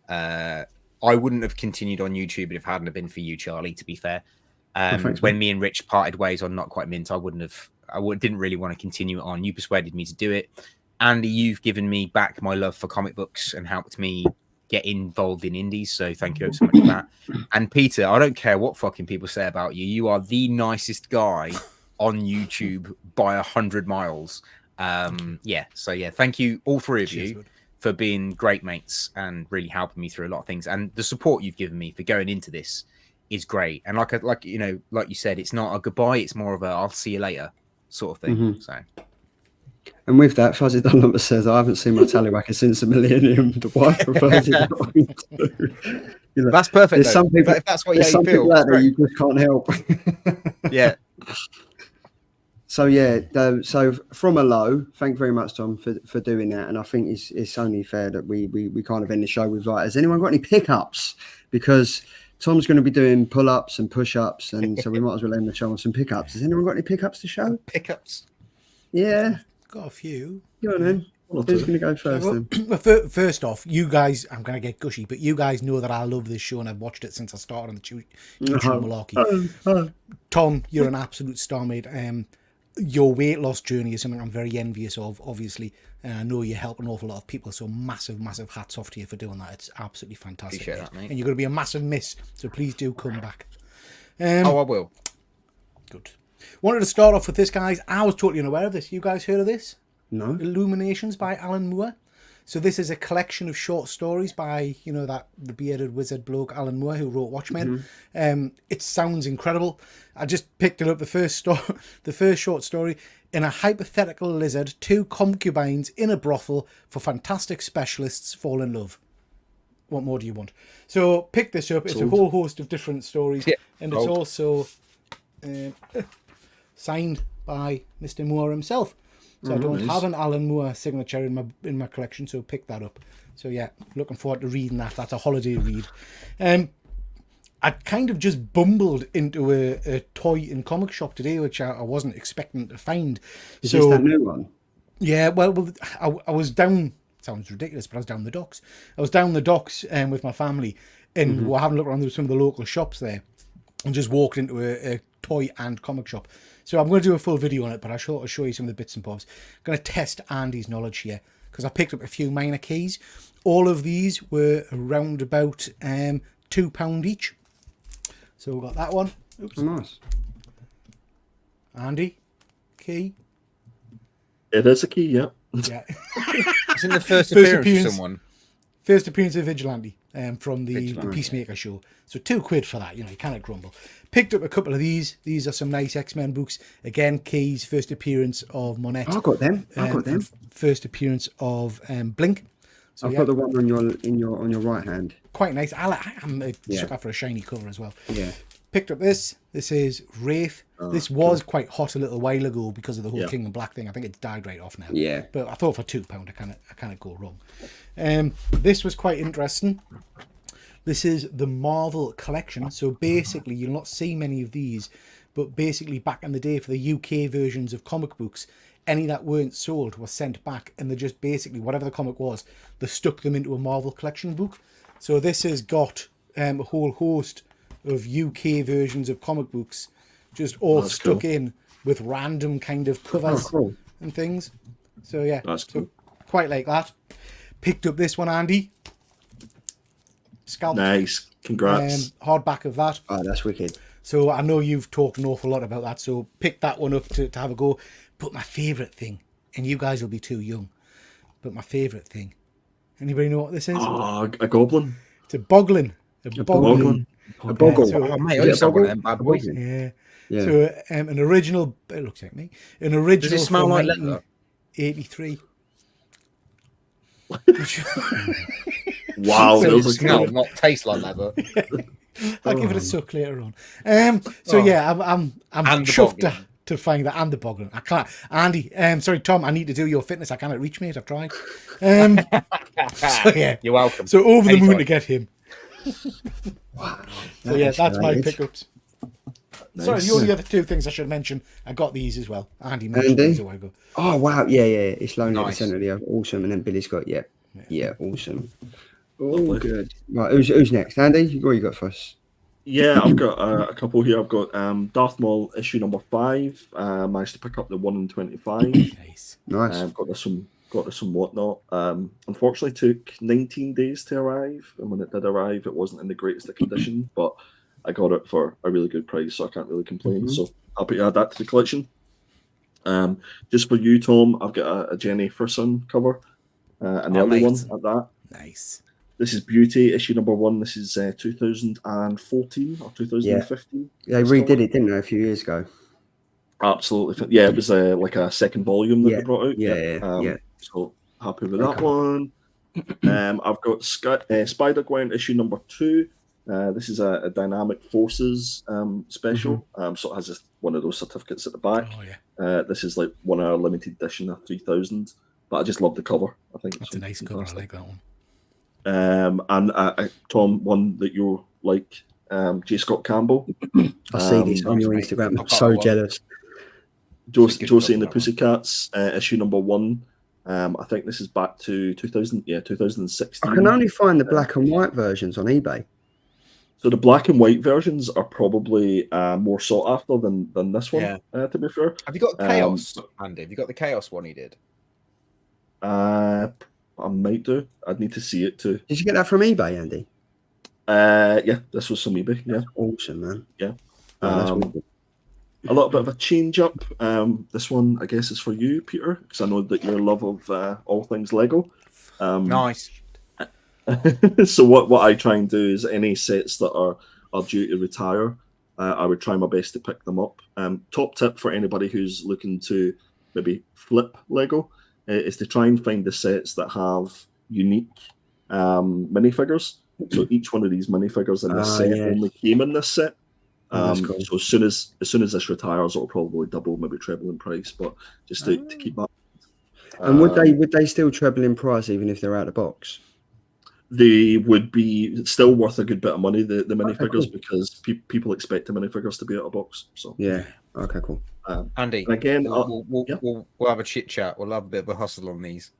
I wouldn't have continued on YouTube if it hadn't have been for you, Charlie. To be fair, thanks, when man. me and Rich parted ways on Not Quite Mint, didn't really want to continue it on. You persuaded me to do it. Andy, you've given me back my love for comic books and helped me get involved in indies. So thank you so much for that. And Peter, I don't care what fucking people say about you. You are the nicest guy on YouTube by 100 miles. Yeah. So yeah, thank you all three of you for being great mates and really helping me through a lot of things. And the support you've given me for going into this is great. And like you said, it's not a goodbye. It's more of a I'll see you later sort of thing. So. And with that, Fuzzy Dunlop says, I haven't seen my tallywhacker since the millennium. The wife prefers it. That's perfect. Some people, if that's what you feel, out there you just can't help. Yeah. So yeah, so from a low, thank you very much, Tom, for doing that. And I think it's only fair that we kind of end the show with like, has anyone got any pickups? Because Tom's going to be doing pull-ups and push-ups, and so we might as well end the show on some pickups. Has anyone got any pickups to show? Pickups? Yeah. Got a few. Go on then. Who's going to go first then? Well, first off, you guys, I'm going to get gushy, but you guys know that I love this show and I've watched it since I started on the YouTube malarkey. Tom, you're an absolute star, mate. Your weight loss journey is something I'm very envious of, obviously. And I know you help an awful lot of people, so massive hats off to you for doing that. It's absolutely fantastic. Appreciate that, mate. And you're going to be a massive miss, so please do come back. I will. Good. Wanted to start off with this, guys. I was totally unaware of this. You guys heard of this? No. Illuminations by M.Booer. So this is a collection of short stories by, the bearded wizard bloke M.Booer who wrote Watchmen. It sounds incredible. I just picked it up. The first short story. In a hypothetical lizard, 2 concubines in a brothel for fantastic specialists fall in love. What more do you want? So pick this up. It's a whole host of different stories, and it's also signed by Mr. Moore himself. So I don't have an M.Booer signature in my collection, so pick that up. So yeah, looking forward to reading that. That's a holiday read. I kind of just bumbled into a toy and comic shop today, which I wasn't expecting to find. Is this that new one? Yeah, well, I was down. Sounds ridiculous, but I was down the docks. I was down the docks with my family, and we're having a look around some of the local shops there, and just walked into a toy and comic shop. So I'm going to do a full video on it, but I'll show you some of the bits and bobs. I'm going to test Andy's knowledge here, because I picked up a few minor keys. All of these were around about £2 each. So we've got that one. Oops. Oh, nice. Andy, key. It is a key, yeah. Yeah. It's in the first appearance of someone. First appearance of Vigilante from the Peacemaker show. So £2 for that, you can't grumble. Picked up a couple of these. These are some nice X-Men books. Again, keys, first appearance of Monette. I got them. First appearance of Blink. So, I've got the one on your right hand. Quite nice. I'm stuck out for a shiny cover as well. Yeah. Picked up this. This is Wraith. This was quite hot a little while ago because of the whole King and Black thing. I think it's died right off now. Yeah. But I thought for £2 I can't go wrong. This was quite interesting. This is the Marvel collection. So basically, you'll not see many of these, but basically back in the day for the UK versions of comic books, any that weren't sold were sent back, and they just basically, whatever the comic was, they stuck them into a Marvel collection book. So this has got a whole host of UK versions of comic books just all stuck in with random kind of covers and things. So yeah, That's cool. Quite like that. Picked up this one, Andy. Scalp. Nice. Congrats. Hardback of that. Oh, that's wicked. So I know you've talked an awful lot about that, so pick that one up to have a go. But my favourite thing, and you guys will be too young, but my favourite thing. Anybody know what this is? Oh, a goblin. It's a boglin. A boglin. A boggle. So, Mate, I used to one of them bad boys. Yeah. Yeah. So an original, it looks like me, an original Does it smell from like leather? 1983. Wow. So those it are smell, good. not taste like leather. I'll give it a suck later on. So yeah, I'm And the chuffed. boglin. to find that and the boggling. I can't. Andy, sorry, Tom, I need to do your fitness. I cannot reach, mate. I've tried. So yeah, You're welcome. So over the moon Anytime. to get him. Wow. So yeah, that's my Nice. pickups. Nice. Sorry, the only other two things I should mention. I got these as well. Andy mentioned Andy? these a while ago. Oh wow, yeah. It's lonely at the Nice. centre of the earth. Awesome. And then Billy's got yeah, awesome. Oh, Lovely. good. Right, who's next? Andy, what you got for us? Yeah, I've got a couple here. I've got Darth Maul issue number 5. Managed to pick up the 1 in 25. Nice. Nice. Got this some whatnot. Unfortunately, took 19 days to arrive, and when it did arrive, it wasn't in the greatest of condition. But I got it for a really good price, so I can't really complain. So happy to add that to the collection. Just for you, Tom, I've got a Jenny Ferguson cover, an early one at that. Nice. This is Beauty, issue number 1. This is 2014 or 2015. Yeah, they redid it, didn't they, a few years ago? Absolutely. Yeah, it was like a second volume that Yeah. they brought out. Yeah. So happy with that one. I've got Spider-Gwen issue number 2. This is a Dynamic Forces special. So it has one of those certificates at the back. Oh yeah. This is like one of our limited edition of 3000. But I just love the cover. I think That's a nice cover. I like that one. And Tom, one that you like, J. Scott Campbell. I see this on your Instagram. I'm so jealous. Josie and the Pussycats, issue number 1. I think this is back to 2016. I can only find the black and white versions on eBay. So the black and white versions are probably more sought after than this one. Yeah. To be fair, Have you got the Chaos, Andy? Have you got the Chaos one he did? I might do. I'd need to see it too. Did you get that from eBay, Andy? Yeah, this was some eBay. Yeah, Awesome, man. Yeah. Oh, that's really good. A little bit of a change up. This one, I guess, is for you, Peter, because I know that your love of all things Lego. Nice. So what I try and do is any sets that are due to retire, I would try my best to pick them up. Top tip for anybody who's looking to maybe flip Lego is to try and find the sets that have unique minifigures. So each one of these minifigures in this set only came in this set. Cool. So as soon as this retires, it'll probably double, maybe treble in price. But just to keep that. And would they still treble in price even if they're out of the box? They would be still worth a good bit of money, the minifigures, because people expect the minifigures to be out of box. So yeah, okay, cool. Andy, and again, we'll have a chit chat. We'll have a bit of a hustle on these.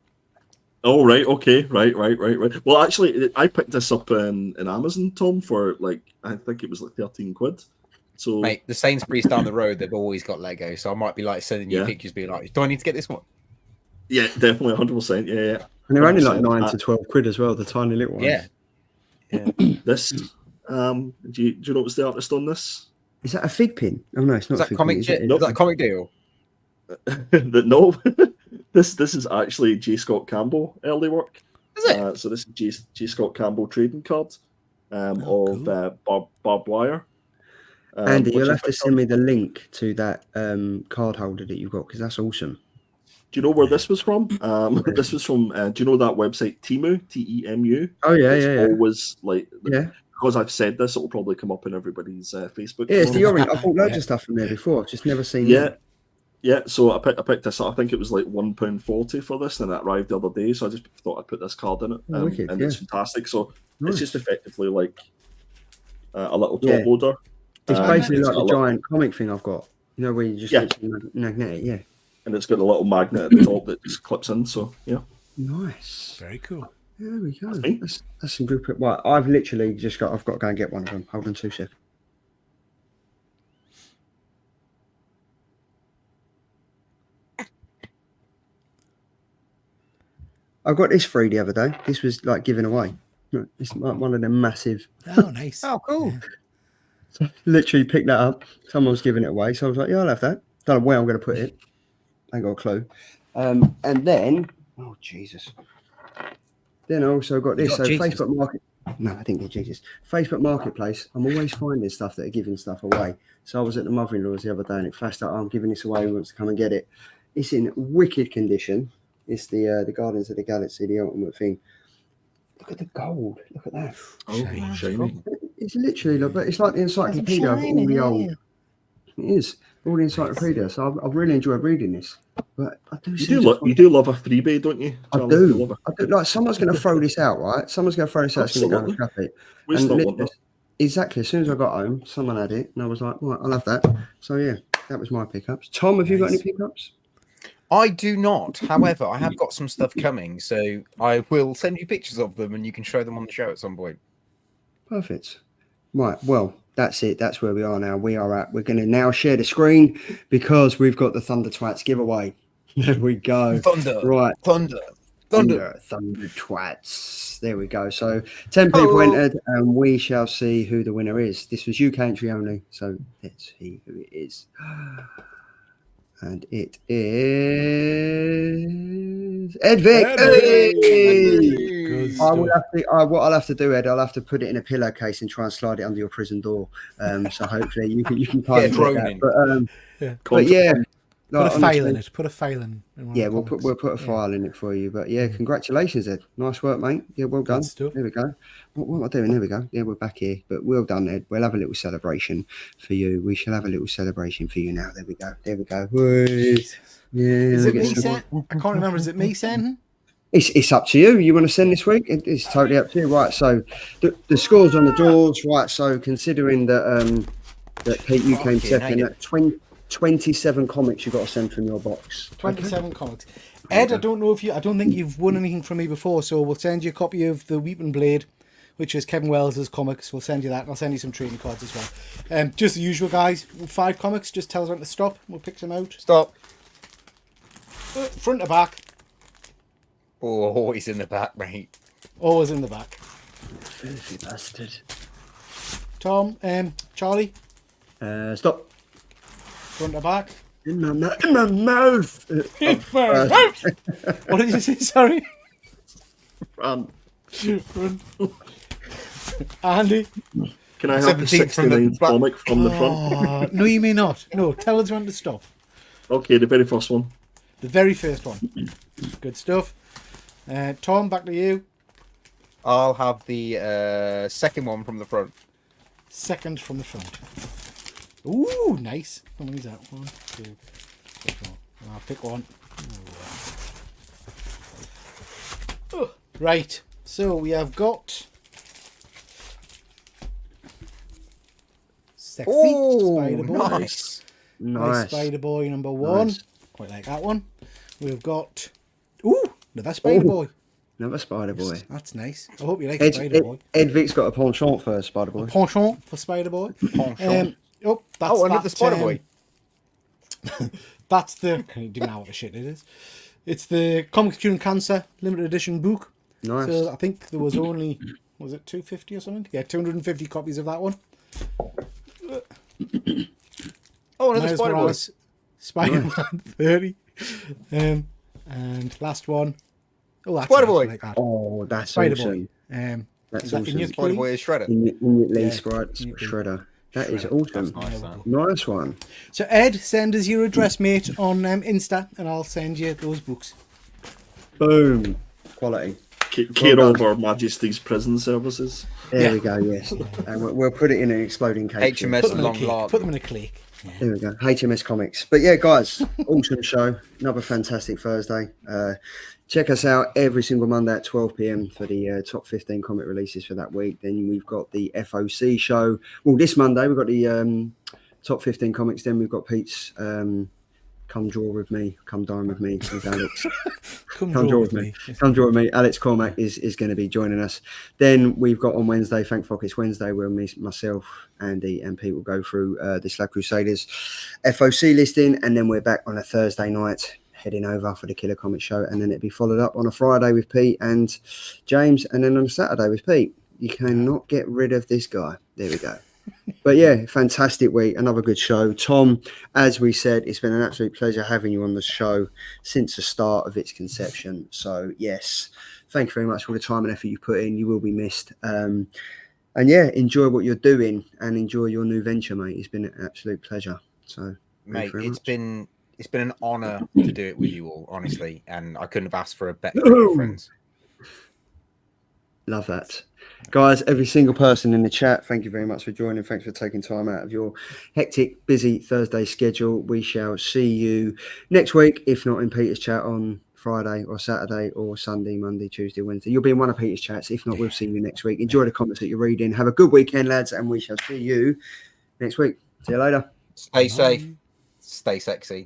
Oh right, okay, right. Well, actually, I picked this up in Amazon, Tom, for I think it was like 13 quid. So Mate, the Sainsbury's down the road, they've always got Lego, so I might be like sending you pictures, being like, "Do I need to get this one?" Yeah, definitely, 100%. Yeah. And they're only like 9 to 12 quid as well, the tiny little ones. Yeah. This, do you know what's the artist on this? Is that a fig pin? Oh no, it's not. Is that comic? Is that a comic deal? No, this is actually J. Scott Campbell early work. Is it? So this is J. Scott Campbell trading card of Bob Wire. Andy, you'll have to send me the link to that card holder that you've got because that's awesome. Do you know where this was from? This was from. Do you know that website Temu? Temu. Oh yeah, it's always yeah. Because I've said this, it'll probably come up in everybody's Facebook. Yeah, it's the orange. I bought loads of stuff from there before. I've just never seen it. Yeah. So I picked this up. I think it was like £1.40 for this, and it arrived the other day. So I just thought I'd put this card in it, and it's fantastic. So it's just effectively like a little top loader. It's basically like a giant comic thing I've got. You know, where you just magnet it, and it's got a little magnet at the top that just clips in. So nice, very cool. There we go. That's some good. Well, I've literally I've got to go and get one of them. Hold on 2 seconds. I got this free the other day. This was like given away. It's like one of them massive. Oh, nice. Oh, cool. Yeah. So literally picked that up. Someone was giving it away. So I was like, yeah, I'll have that. Don't know where I'm going to put it. I ain't got a clue. And then, oh, Jesus. Then I also got this. So Jesus. Facebook Market. No, I didn't get Jesus. Facebook Marketplace. I'm always finding stuff that are giving stuff away. So I was at the mother-in-law's the other day and it flashed out, I'm giving this away. Who wants to come and get it? It's in wicked condition. It's the Guardians of the Galaxy, the ultimate thing. Look at the gold. Look at that. Oh, shiny. It's literally, it's like the encyclopedia of all the old. It is all the encyclopedia. So I've really enjoyed reading this. But I do. You do love a freebie, don't you, Charlie? I do. Like someone's going to throw this out, right? Someone's going to throw this out. It's going to go and scrap it. Waste not want that. Exactly. As soon as I got home, someone had it, and I was like, "Right, I'll have that." So yeah, that was my pickups. Tom, have you got any pickups? I do not. However, I have got some stuff coming, so I will send you pictures of them, and you can show them on the show at some point. Perfect. Right. Well, that's it. That's where we are now. We're going to now share the screen because we've got the Thunder Twats giveaway. There we go. Thunder. Right. Thunder Twats. There we go. So 10 people entered, and we shall see who the winner is. This was UK entry only, so let's see who it is. And it is Ed Vic. What I'll have to do, Ed, I'll have to put it in a pillowcase and try and slide it under your prison door. So hopefully you can kind of get that. But yeah. Put a file in it. Put a file in. Yeah, we'll put a file in it for you. But yeah, congratulations, Ed. Nice work, mate. Yeah, well done. There we go. What am I doing? There we go. Yeah, we're back here. But well done, Ed. We'll have a little celebration for you. We shall have a little celebration for you now. There we go. There we go. Yeah. Is it me sending? I can't remember. Is it me sending? It's up to you. You want to send this week? It's totally up to you. Right. So the scores on the doors. Right. So considering that Pete, you came second at 27 comics you got to send from your box. 27 comics. Ed, I don't think you've won anything from me before, so we'll send you a copy of the Weeping Blade, which is Kevin Wells's comics. We'll send you that, and I'll send you some trading cards as well. Just the usual, guys. 5 comics. Just tell us when to stop. We'll pick them out. Stop. Front to back. Oh, always in the back, mate. Always in the back. Filthy bastard. Tom, Charlie. Stop. Front to back. In my mouth. What did you say? Sorry. Front. Andy. Can I have the 69th comic from the front? No, you may not. No, tell us when to stop. Okay, the very first one. The very first one. Good stuff. Tom, back to you. I'll have the second one from the front. Second from the front. Ooh, nice. How many is that? 1, 2, 3, 4. I'll pick one. Right. So we have got Sexy Spider Boy. Nice. Spider Boy number 1. Nice. Quite like that one. We've got another Spider Boy. Another Spider Boy. That's nice. I hope you like Spider Boy. Ed Vic's got a penchant for Spider Boy. A penchant for Spider Boy. Penchant. That's another Spider Boy. That's the. I don't know what the shit it is. It's the Comics Curing Cancer limited edition book. Nice. So I think there was only, was it 250 or something? Yeah, 250 copies of that one. Another Spider Boy. Spider-Man 30. And last one. That's Spider Boy. Like that. Oh, that's Spider awesome. Boy. That's awesome. Spider Boy is Shredder. Shredder. That is awesome. Nice, nice one. So Ed, send us your address, mate, on Insta, and I'll send you those books. Boom. Quality. Care of Her Majesty's Prison Services. There we go, yes. And we'll put it in an exploding cake. HMS Long Lark. Put them in a clique. Yeah. There we go. HMS Comics. But yeah, guys, awesome show. Another fantastic Thursday. Check us out every single Monday at 12 p.m. for the top 15 comic releases for that week. Then we've got the FOC show. Well, this Monday we've got the top 15 comics. Then we've got Pete's Come Draw With Me, Come Dine With Me with Alex. Come Draw With Me. Come Draw With Me. Alex Cormack is going to be joining us. Then we've got on Wednesday, Thank Fuck It's Wednesday, where myself, Andy and Pete will go through the Slab Crusaders FOC listing. And then we're back on a Thursday night, heading over for the Killer Comic Show, and then it'll be followed up on a Friday with Pete and James, and then on a Saturday with Pete. You cannot get rid of this guy. There we go. But yeah, fantastic week, another good show. Tom, as we said, it's been an absolute pleasure having you on the show since the start of its conception. So yes, thank you very much for the time and effort you put in. You will be missed. And yeah, enjoy what you're doing and enjoy your new venture, mate. It's been an absolute pleasure. So mate, it's been an honor to do it with you all, honestly, and I couldn't have asked for a better group of friends. Love that. Guys, every single person in the chat, thank you very much for joining. Thanks for taking time out of your hectic, busy Thursday schedule. We shall see you next week, if not in Peter's chat on Friday or Saturday or Sunday, Monday, Tuesday, Wednesday. You'll be in one of Peter's chats. If not, we'll see you next week. Enjoy the comments that you're reading. Have a good weekend, lads, and we shall see you next week. See you later. Stay safe. Stay sexy.